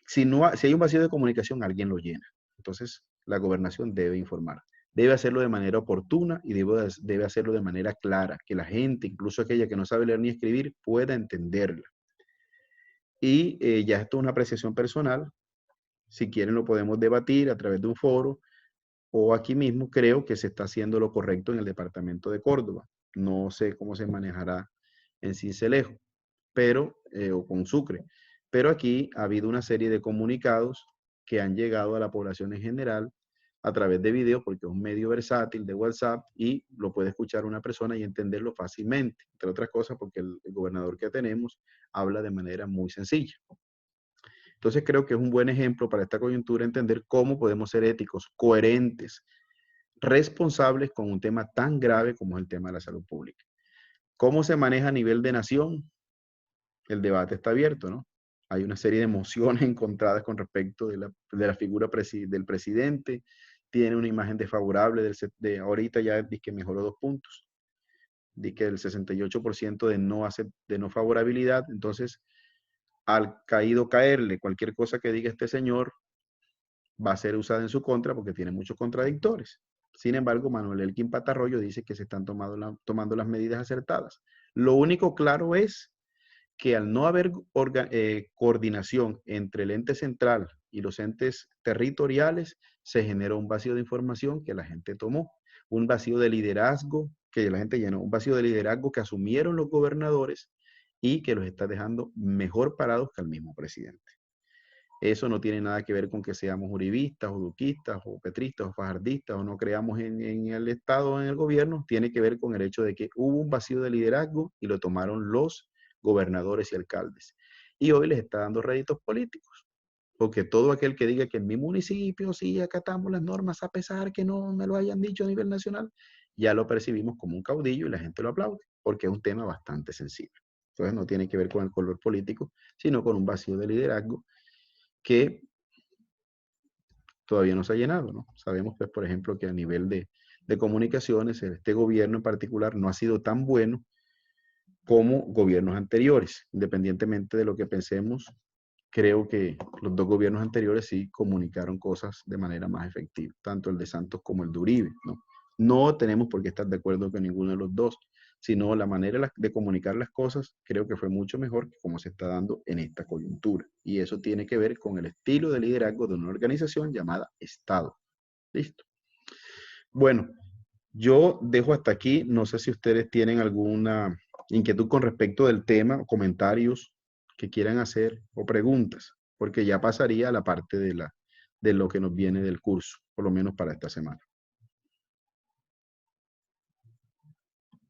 Si hay un vacío de comunicación, alguien lo llena. Entonces, la gobernación debe informar. Debe hacerlo de manera oportuna y debe hacerlo de manera clara, que la gente, incluso aquella que no sabe leer ni escribir, pueda entenderla. Y ya esto es una apreciación personal. Si quieren lo podemos debatir a través de un foro o aquí mismo. Creo que se está haciendo lo correcto en el departamento de Córdoba. No sé cómo se manejará en Sincelejo, pero, o con Sucre. Pero aquí ha habido una serie de comunicados que han llegado a la población en general a través de video, porque es un medio versátil de WhatsApp y lo puede escuchar una persona y entenderlo fácilmente, entre otras cosas porque el gobernador que tenemos habla de manera muy sencilla. Entonces creo que es un buen ejemplo para esta coyuntura entender cómo podemos ser éticos, coherentes, responsables con un tema tan grave como es el tema de la salud pública. ¿Cómo se maneja a nivel de nación? El debate está abierto, ¿no? Hay una serie de emociones encontradas con respecto de la figura del presidente. Tiene una imagen desfavorable de ahorita ya dice que mejoró 2 puntos. Dice que el 68% de no favorabilidad. Entonces, al caído caerle cualquier cosa que diga este señor va a ser usada en su contra porque tiene muchos contradictores. Sin embargo, Manuel Elkin Patarroyo dice que se están tomando las medidas acertadas. Lo único claro es que al no haber coordinación entre el ente central y los entes territoriales, se generó un vacío de información que la gente tomó, un vacío de liderazgo que la gente llenó, un vacío de liderazgo que asumieron los gobernadores y que los está dejando mejor parados que al mismo presidente. Eso no tiene nada que ver con que seamos uribistas o duquistas o petristas o fajardistas o no creamos en el Estado o en el gobierno. Tiene que ver con el hecho de que hubo un vacío de liderazgo y lo tomaron los gobernadores y alcaldes. Y hoy les está dando réditos políticos. Porque todo aquel que diga que en mi municipio sí acatamos las normas a pesar que no me lo hayan dicho a nivel nacional, ya lo percibimos como un caudillo y la gente lo aplaude, porque es un tema bastante sensible. Entonces no tiene que ver con el color político, sino con un vacío de liderazgo que todavía no se ha llenado, ¿no? Sabemos, pues, por ejemplo, que a nivel de comunicaciones, este gobierno en particular no ha sido tan bueno como gobiernos anteriores. Independientemente de lo que pensemos, creo que los dos gobiernos anteriores sí comunicaron cosas de manera más efectiva, tanto el de Santos como el de Uribe, ¿no? No tenemos por qué estar de acuerdo con ninguno de los dos, sino la manera de comunicar las cosas creo que fue mucho mejor que como se está dando en esta coyuntura. Y eso tiene que ver con el estilo de liderazgo de una organización llamada Estado. ¿Listo? Bueno, yo dejo hasta aquí. No sé si ustedes tienen alguna inquietud con respecto del tema, comentarios que quieran hacer o preguntas, porque ya pasaría a la parte de lo que nos viene del curso, por lo menos para esta semana.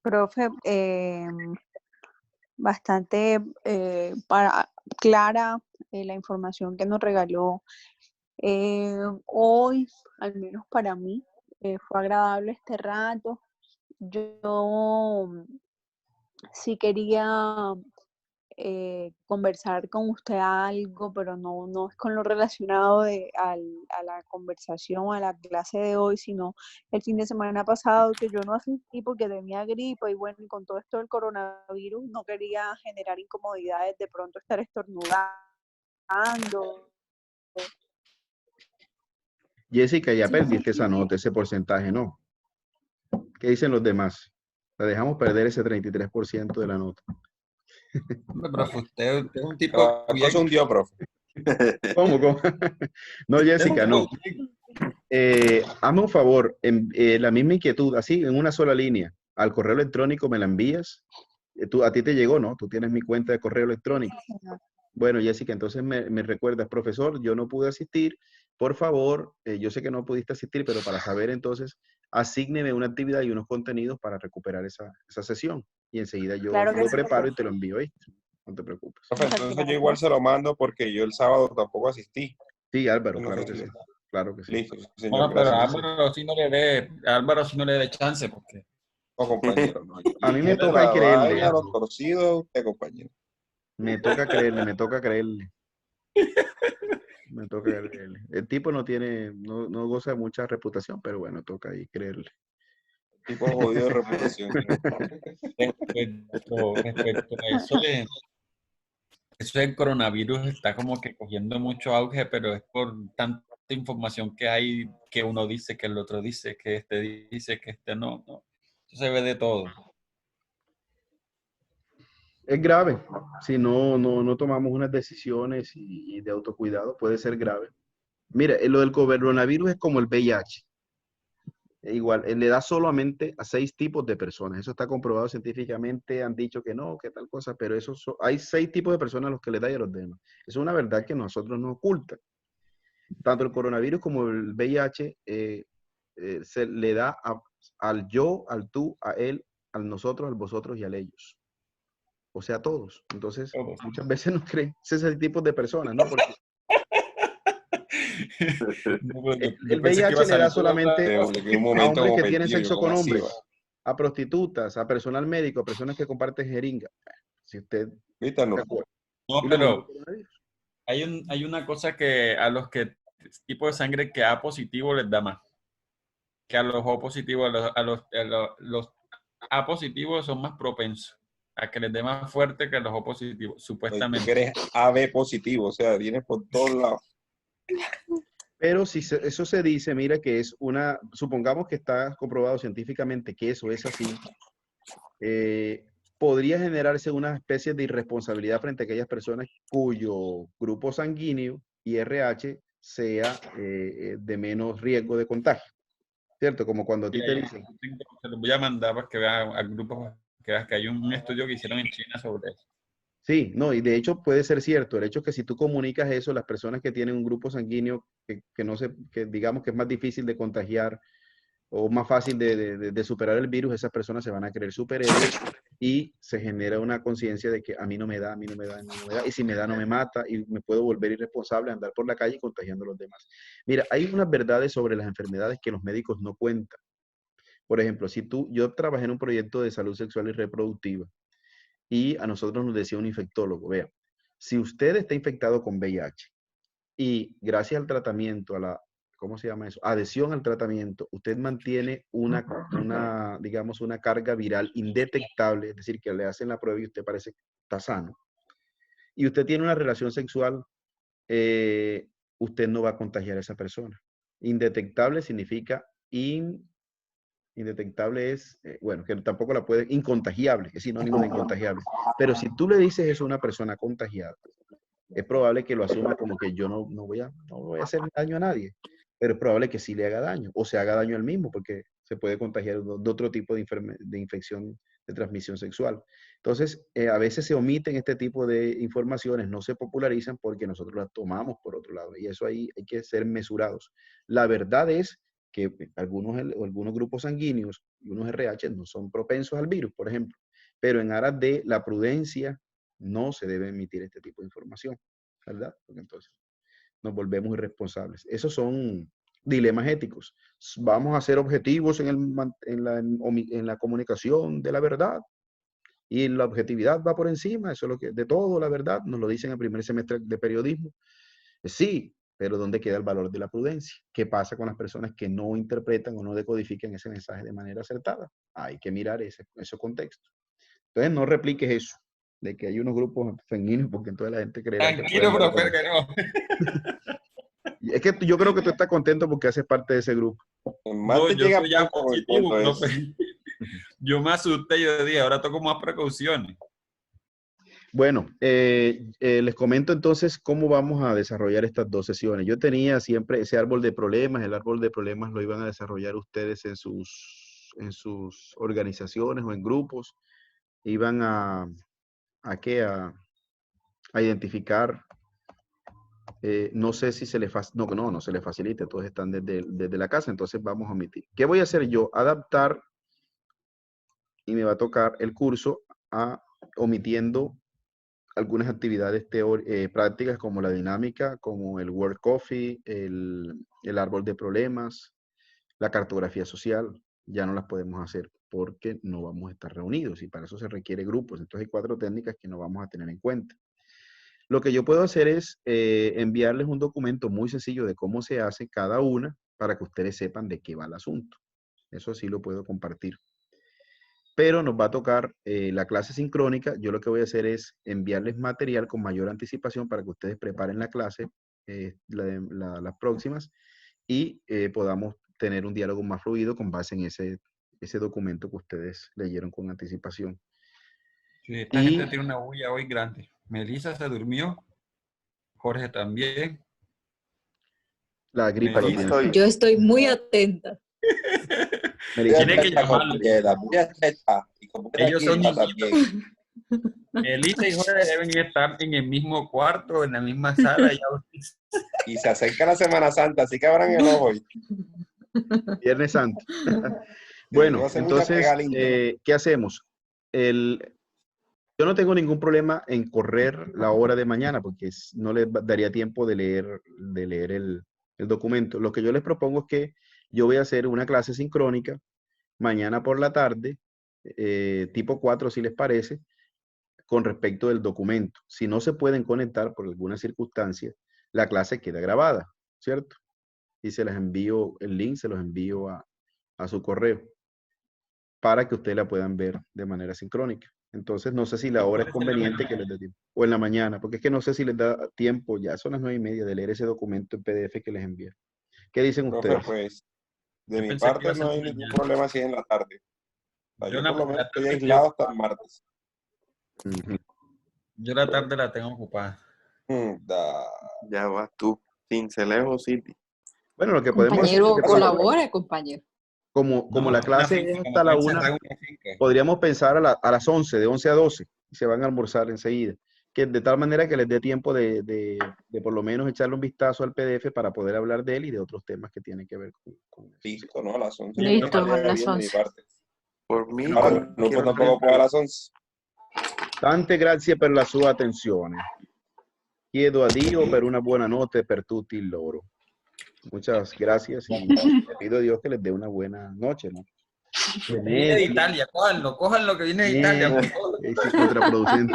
Profe, bastante clara la información que nos regaló hoy, al menos para mí. Fue agradable este rato. Yo sí quería conversar con usted algo, pero no es con lo relacionado a la conversación, a la clase de hoy, sino el fin de semana pasado que yo no asistí porque tenía gripa y bueno, y con todo esto del coronavirus no quería generar incomodidades, de pronto estar estornudando. Jessica, ya Sí, perdiste esa nota, ese porcentaje, ¿no? ¿Qué dicen los demás? La dejamos perder ese 33% de la nota. Hombre, profe, usted es un tipo La bien. cosa hundió, profe. ¿Cómo? No, Usted es un Jessica, no. tipo bien. Hazme un favor, la misma inquietud, así, en una sola línea, al correo electrónico me la envías. A ti te llegó, ¿no? Tú tienes mi cuenta de correo electrónico. sí, señor. Bueno, Jessica, entonces me recuerdas, profesor, yo no pude asistir. Por favor, yo sé que no pudiste asistir, pero para saber entonces, asígneme una actividad y unos contenidos para recuperar esa sesión. Y enseguida yo Claro que lo sí, preparo y profe. te lo envío, ¿eh? No te preocupes. Profe, Muchas entonces yo igual gracias. se lo mando porque yo el sábado tampoco asistí. Sí, Álvaro, No claro sé que si sí. lo... Claro que sí. Listo, sí, señor, Bueno, pero a gracias. Álvaro sí no le dé chance, porque No, compañero, no. A Y mí me tiene toca y la creerle. vaina, los torcidos, usted, compañero. Me toca creerle, me toca creerle. Me toca creerle. El tipo no goza de mucha reputación, pero bueno, toca ahí creerle. Tipo jodido de reputación. respecto a eso del coronavirus está como que cogiendo mucho auge, pero es por tanta información que hay, que uno dice, que el otro dice, que este dice, que este no. Eso se ve de todo. Es grave. Si no tomamos unas decisiones y de autocuidado, puede ser grave. Mira, lo del coronavirus es como el VIH. Igual, le da solamente a 6 tipos de personas. Eso está comprobado científicamente. Han dicho que no, que tal cosa, pero hay 6 tipos de personas a los que le da y a los demás. Eso es una verdad que nosotros nos oculta. Tanto el coronavirus como el VIH se le da al yo, al tú, a él, al nosotros, al vosotros y al ellos. O sea, a todos. Entonces, Todos. muchas veces nos creen ese tipo de personas, ¿no? Porque No, pues, el yo pensé que iba VIH a le da salir por otra. solamente Porque en un a momento hombres como que tienen metido, sexo como con masiva. hombres, a prostitutas, a personal médico, a personas que comparten jeringa. Si usted ¿Viste? se No. acuerda. No, Y lo mismo pero con el coronavirus. hay una cosa que a los que tipo de sangre que A positivo les da más, que a los O positivos, los A positivos son más propensos a que les dé más fuerte que los O positivos, Tú que supuestamente. eres AB positivo, o sea, tienes por todos lados. Pero si eso se dice, mira que es supongamos que está comprobado científicamente que eso es así, podría generarse una especie de irresponsabilidad frente a aquellas personas cuyo grupo sanguíneo y RH sea de menos riesgo de contagio, ¿cierto? Como cuando a Y ti te ahí dicen, se los voy a mandar para que vean al grupo, que veas que hay un estudio que hicieron en China sobre eso. sí, no, y de hecho puede ser cierto, el hecho es que si tú comunicas eso, las personas que tienen un grupo sanguíneo que no se, que digamos que es más difícil de contagiar o más fácil de superar el virus, esas personas se van a creer superhéroes y se genera una conciencia de que a mí no me da, a mí no me da, a mí no me da, y si me da no me mata y me puedo volver irresponsable, andar por la calle contagiando a los demás. Mira, hay unas verdades sobre las enfermedades que los médicos no cuentan. Por ejemplo, yo trabajé en un proyecto de salud sexual y reproductiva y a nosotros nos decía un infectólogo, vea, si usted está infectado con VIH y gracias al tratamiento, ¿cómo se llama eso? Adhesión al tratamiento, usted mantiene digamos, una carga viral indetectable, es decir, que le hacen la prueba y usted parece que está sano, y usted tiene una relación sexual, eh, usted no va a contagiar a esa persona. Indetectable significa indetectable es, bueno, que tampoco la puede, incontagiable, es sinónimo de incontagiable. Pero si tú le dices eso a una persona contagiada, es probable que lo asuma como que yo no voy a hacer daño a nadie, pero es probable que sí le haga daño o se haga daño al mismo porque se puede contagiar de otro tipo de infección de transmisión sexual. Entonces, a veces se omiten este tipo de informaciones, no se popularizan porque nosotros las tomamos por otro lado y eso ahí hay que ser mesurados. La verdad es que algunos grupos sanguíneos y unos RH no son propensos al virus, por ejemplo, pero en aras de la prudencia no se debe emitir este tipo de información, ¿verdad? Porque entonces nos volvemos irresponsables. Esos son dilemas éticos. Vamos a ser objetivos en la comunicación de la verdad y la objetividad va por encima, eso es lo que, de todo, la verdad, nos lo dicen en el primer semestre de periodismo. Sí, pero ¿dónde queda el valor de la prudencia? ¿Qué pasa con las personas que no interpretan o no decodifican ese mensaje de manera acertada? Hay que mirar ese contexto. Entonces, no repliques eso, de que hay unos grupos sanguíneos, porque entonces la gente creerá que puede Tranquilo, andar profe, con... que no. Y es que yo creo que tú estás contento porque haces parte de ese grupo. Más No, te yo llega soy ya pronto con el positivo, cuento profe. ese. Yo me asusté, yo dije, ahora toco más precauciones. Bueno, les comento entonces cómo vamos a desarrollar estas 2 sesiones. Yo tenía siempre ese árbol de problemas, el árbol de problemas lo iban a desarrollar ustedes en sus organizaciones o en grupos, iban ¿qué? A identificar. No sé si se le no se le facilite, todos están desde la casa, entonces vamos a omitir. ¿Qué voy a hacer yo? Adaptar y me va a tocar el curso omitiendo algunas actividades prácticas como la dinámica, como el Word Coffee, el árbol de problemas, la cartografía social. Ya no las podemos hacer porque no vamos a estar reunidos y para eso se requiere grupos. Entonces hay 4 técnicas que no vamos a tener en cuenta. Lo que yo puedo hacer es enviarles un documento muy sencillo de cómo se hace cada una para que ustedes sepan de qué va el asunto. Eso sí lo puedo compartir. Pero nos va a tocar la clase sincrónica. Yo lo que voy a hacer es enviarles material con mayor anticipación para que ustedes preparen la clase, las próximas, y podamos tener un diálogo más fluido con base en ese documento que ustedes leyeron con anticipación. Sí, esta Y- gente tiene una bulla hoy grande. Melissa se durmió, Jorge también. La gripa lo Melissa, tiene. Yo estoy muy atenta. Melissa, Tiene que Está llamarlo. completa, muy atenta, y completa Ellos son quieta niñitos. también. Melissa y Jorge deben estar en el mismo cuarto, en la misma sala. Y se acerca la Semana Santa, así que abran el ojo. Y Viernes Santo. que Bueno, va a ser mucha entonces, pega linda. ¿qué hacemos? Yo no tengo ningún problema en correr la hora de mañana porque no les daría tiempo de leer el documento. Lo que yo les propongo es que yo voy a hacer una clase sincrónica mañana por la tarde, tipo 4 si les parece, con respecto del documento. Si no se pueden conectar por alguna circunstancia, la clase queda grabada, ¿cierto? Y se les envío el link, se los envío a su correo para que ustedes la puedan ver de manera sincrónica. Entonces, no sé si la hora es conveniente que les dé tiempo. O en la mañana, porque es que no sé si les da tiempo, ya son las 9:30, de leer ese documento en PDF que les envié. ¿Qué dicen Profe, ustedes? pues, de Yo mi pensé que iba parte a ser no hay mañana. ningún problema si es en la tarde. O sea, Yo yo por lo menos la estoy tarde aislado hasta el martes. Ujú. Yo la tarde la tengo ocupada. Ya vas tú, Cincelejo City. Bueno, lo que podemos hacer, Compañero, es que colabore, compañero. como la No, clase una es finca, hasta me la pueden 1, cerrar una finca. podríamos pensar a las 11, de 11 a 12, y se van a almorzar enseguida. Que de tal manera que les dé tiempo de por lo menos echarle un vistazo al PDF para poder hablar de él y de otros temas que tienen que ver con eso. Listo, ¿no? A las 11. Listo, me a llega las bien de mi 11. parte. Por mí, Ahora, Bueno, no, cualquier pues hora. tampoco puedo a las 11. Tante grazie per la sua attenzione. Chiedo a Dio per una buona notte per tutti loro. Muchas gracias y le pido a Dios que les dé una buena noche, ¿no? Lo que viene de Italia, cojan lo que viene de Italia. Por favor. Sí, contraproducente.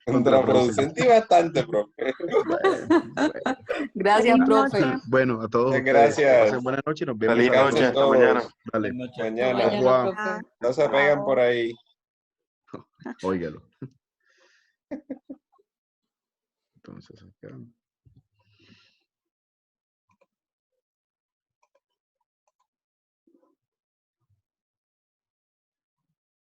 Contraproducente y bastante, profe. Bueno, Gracias, Feliz profe. noche. bueno, a todos Muchas ustedes, que gracias. pasen buena noche y nos vemos Feliz a las noche, 12. hasta mañana. Dale, Buenas noches. Hasta Mañana. mañana, Guau. profe. No se pegan por ahí. óigalo. Entonces, acá.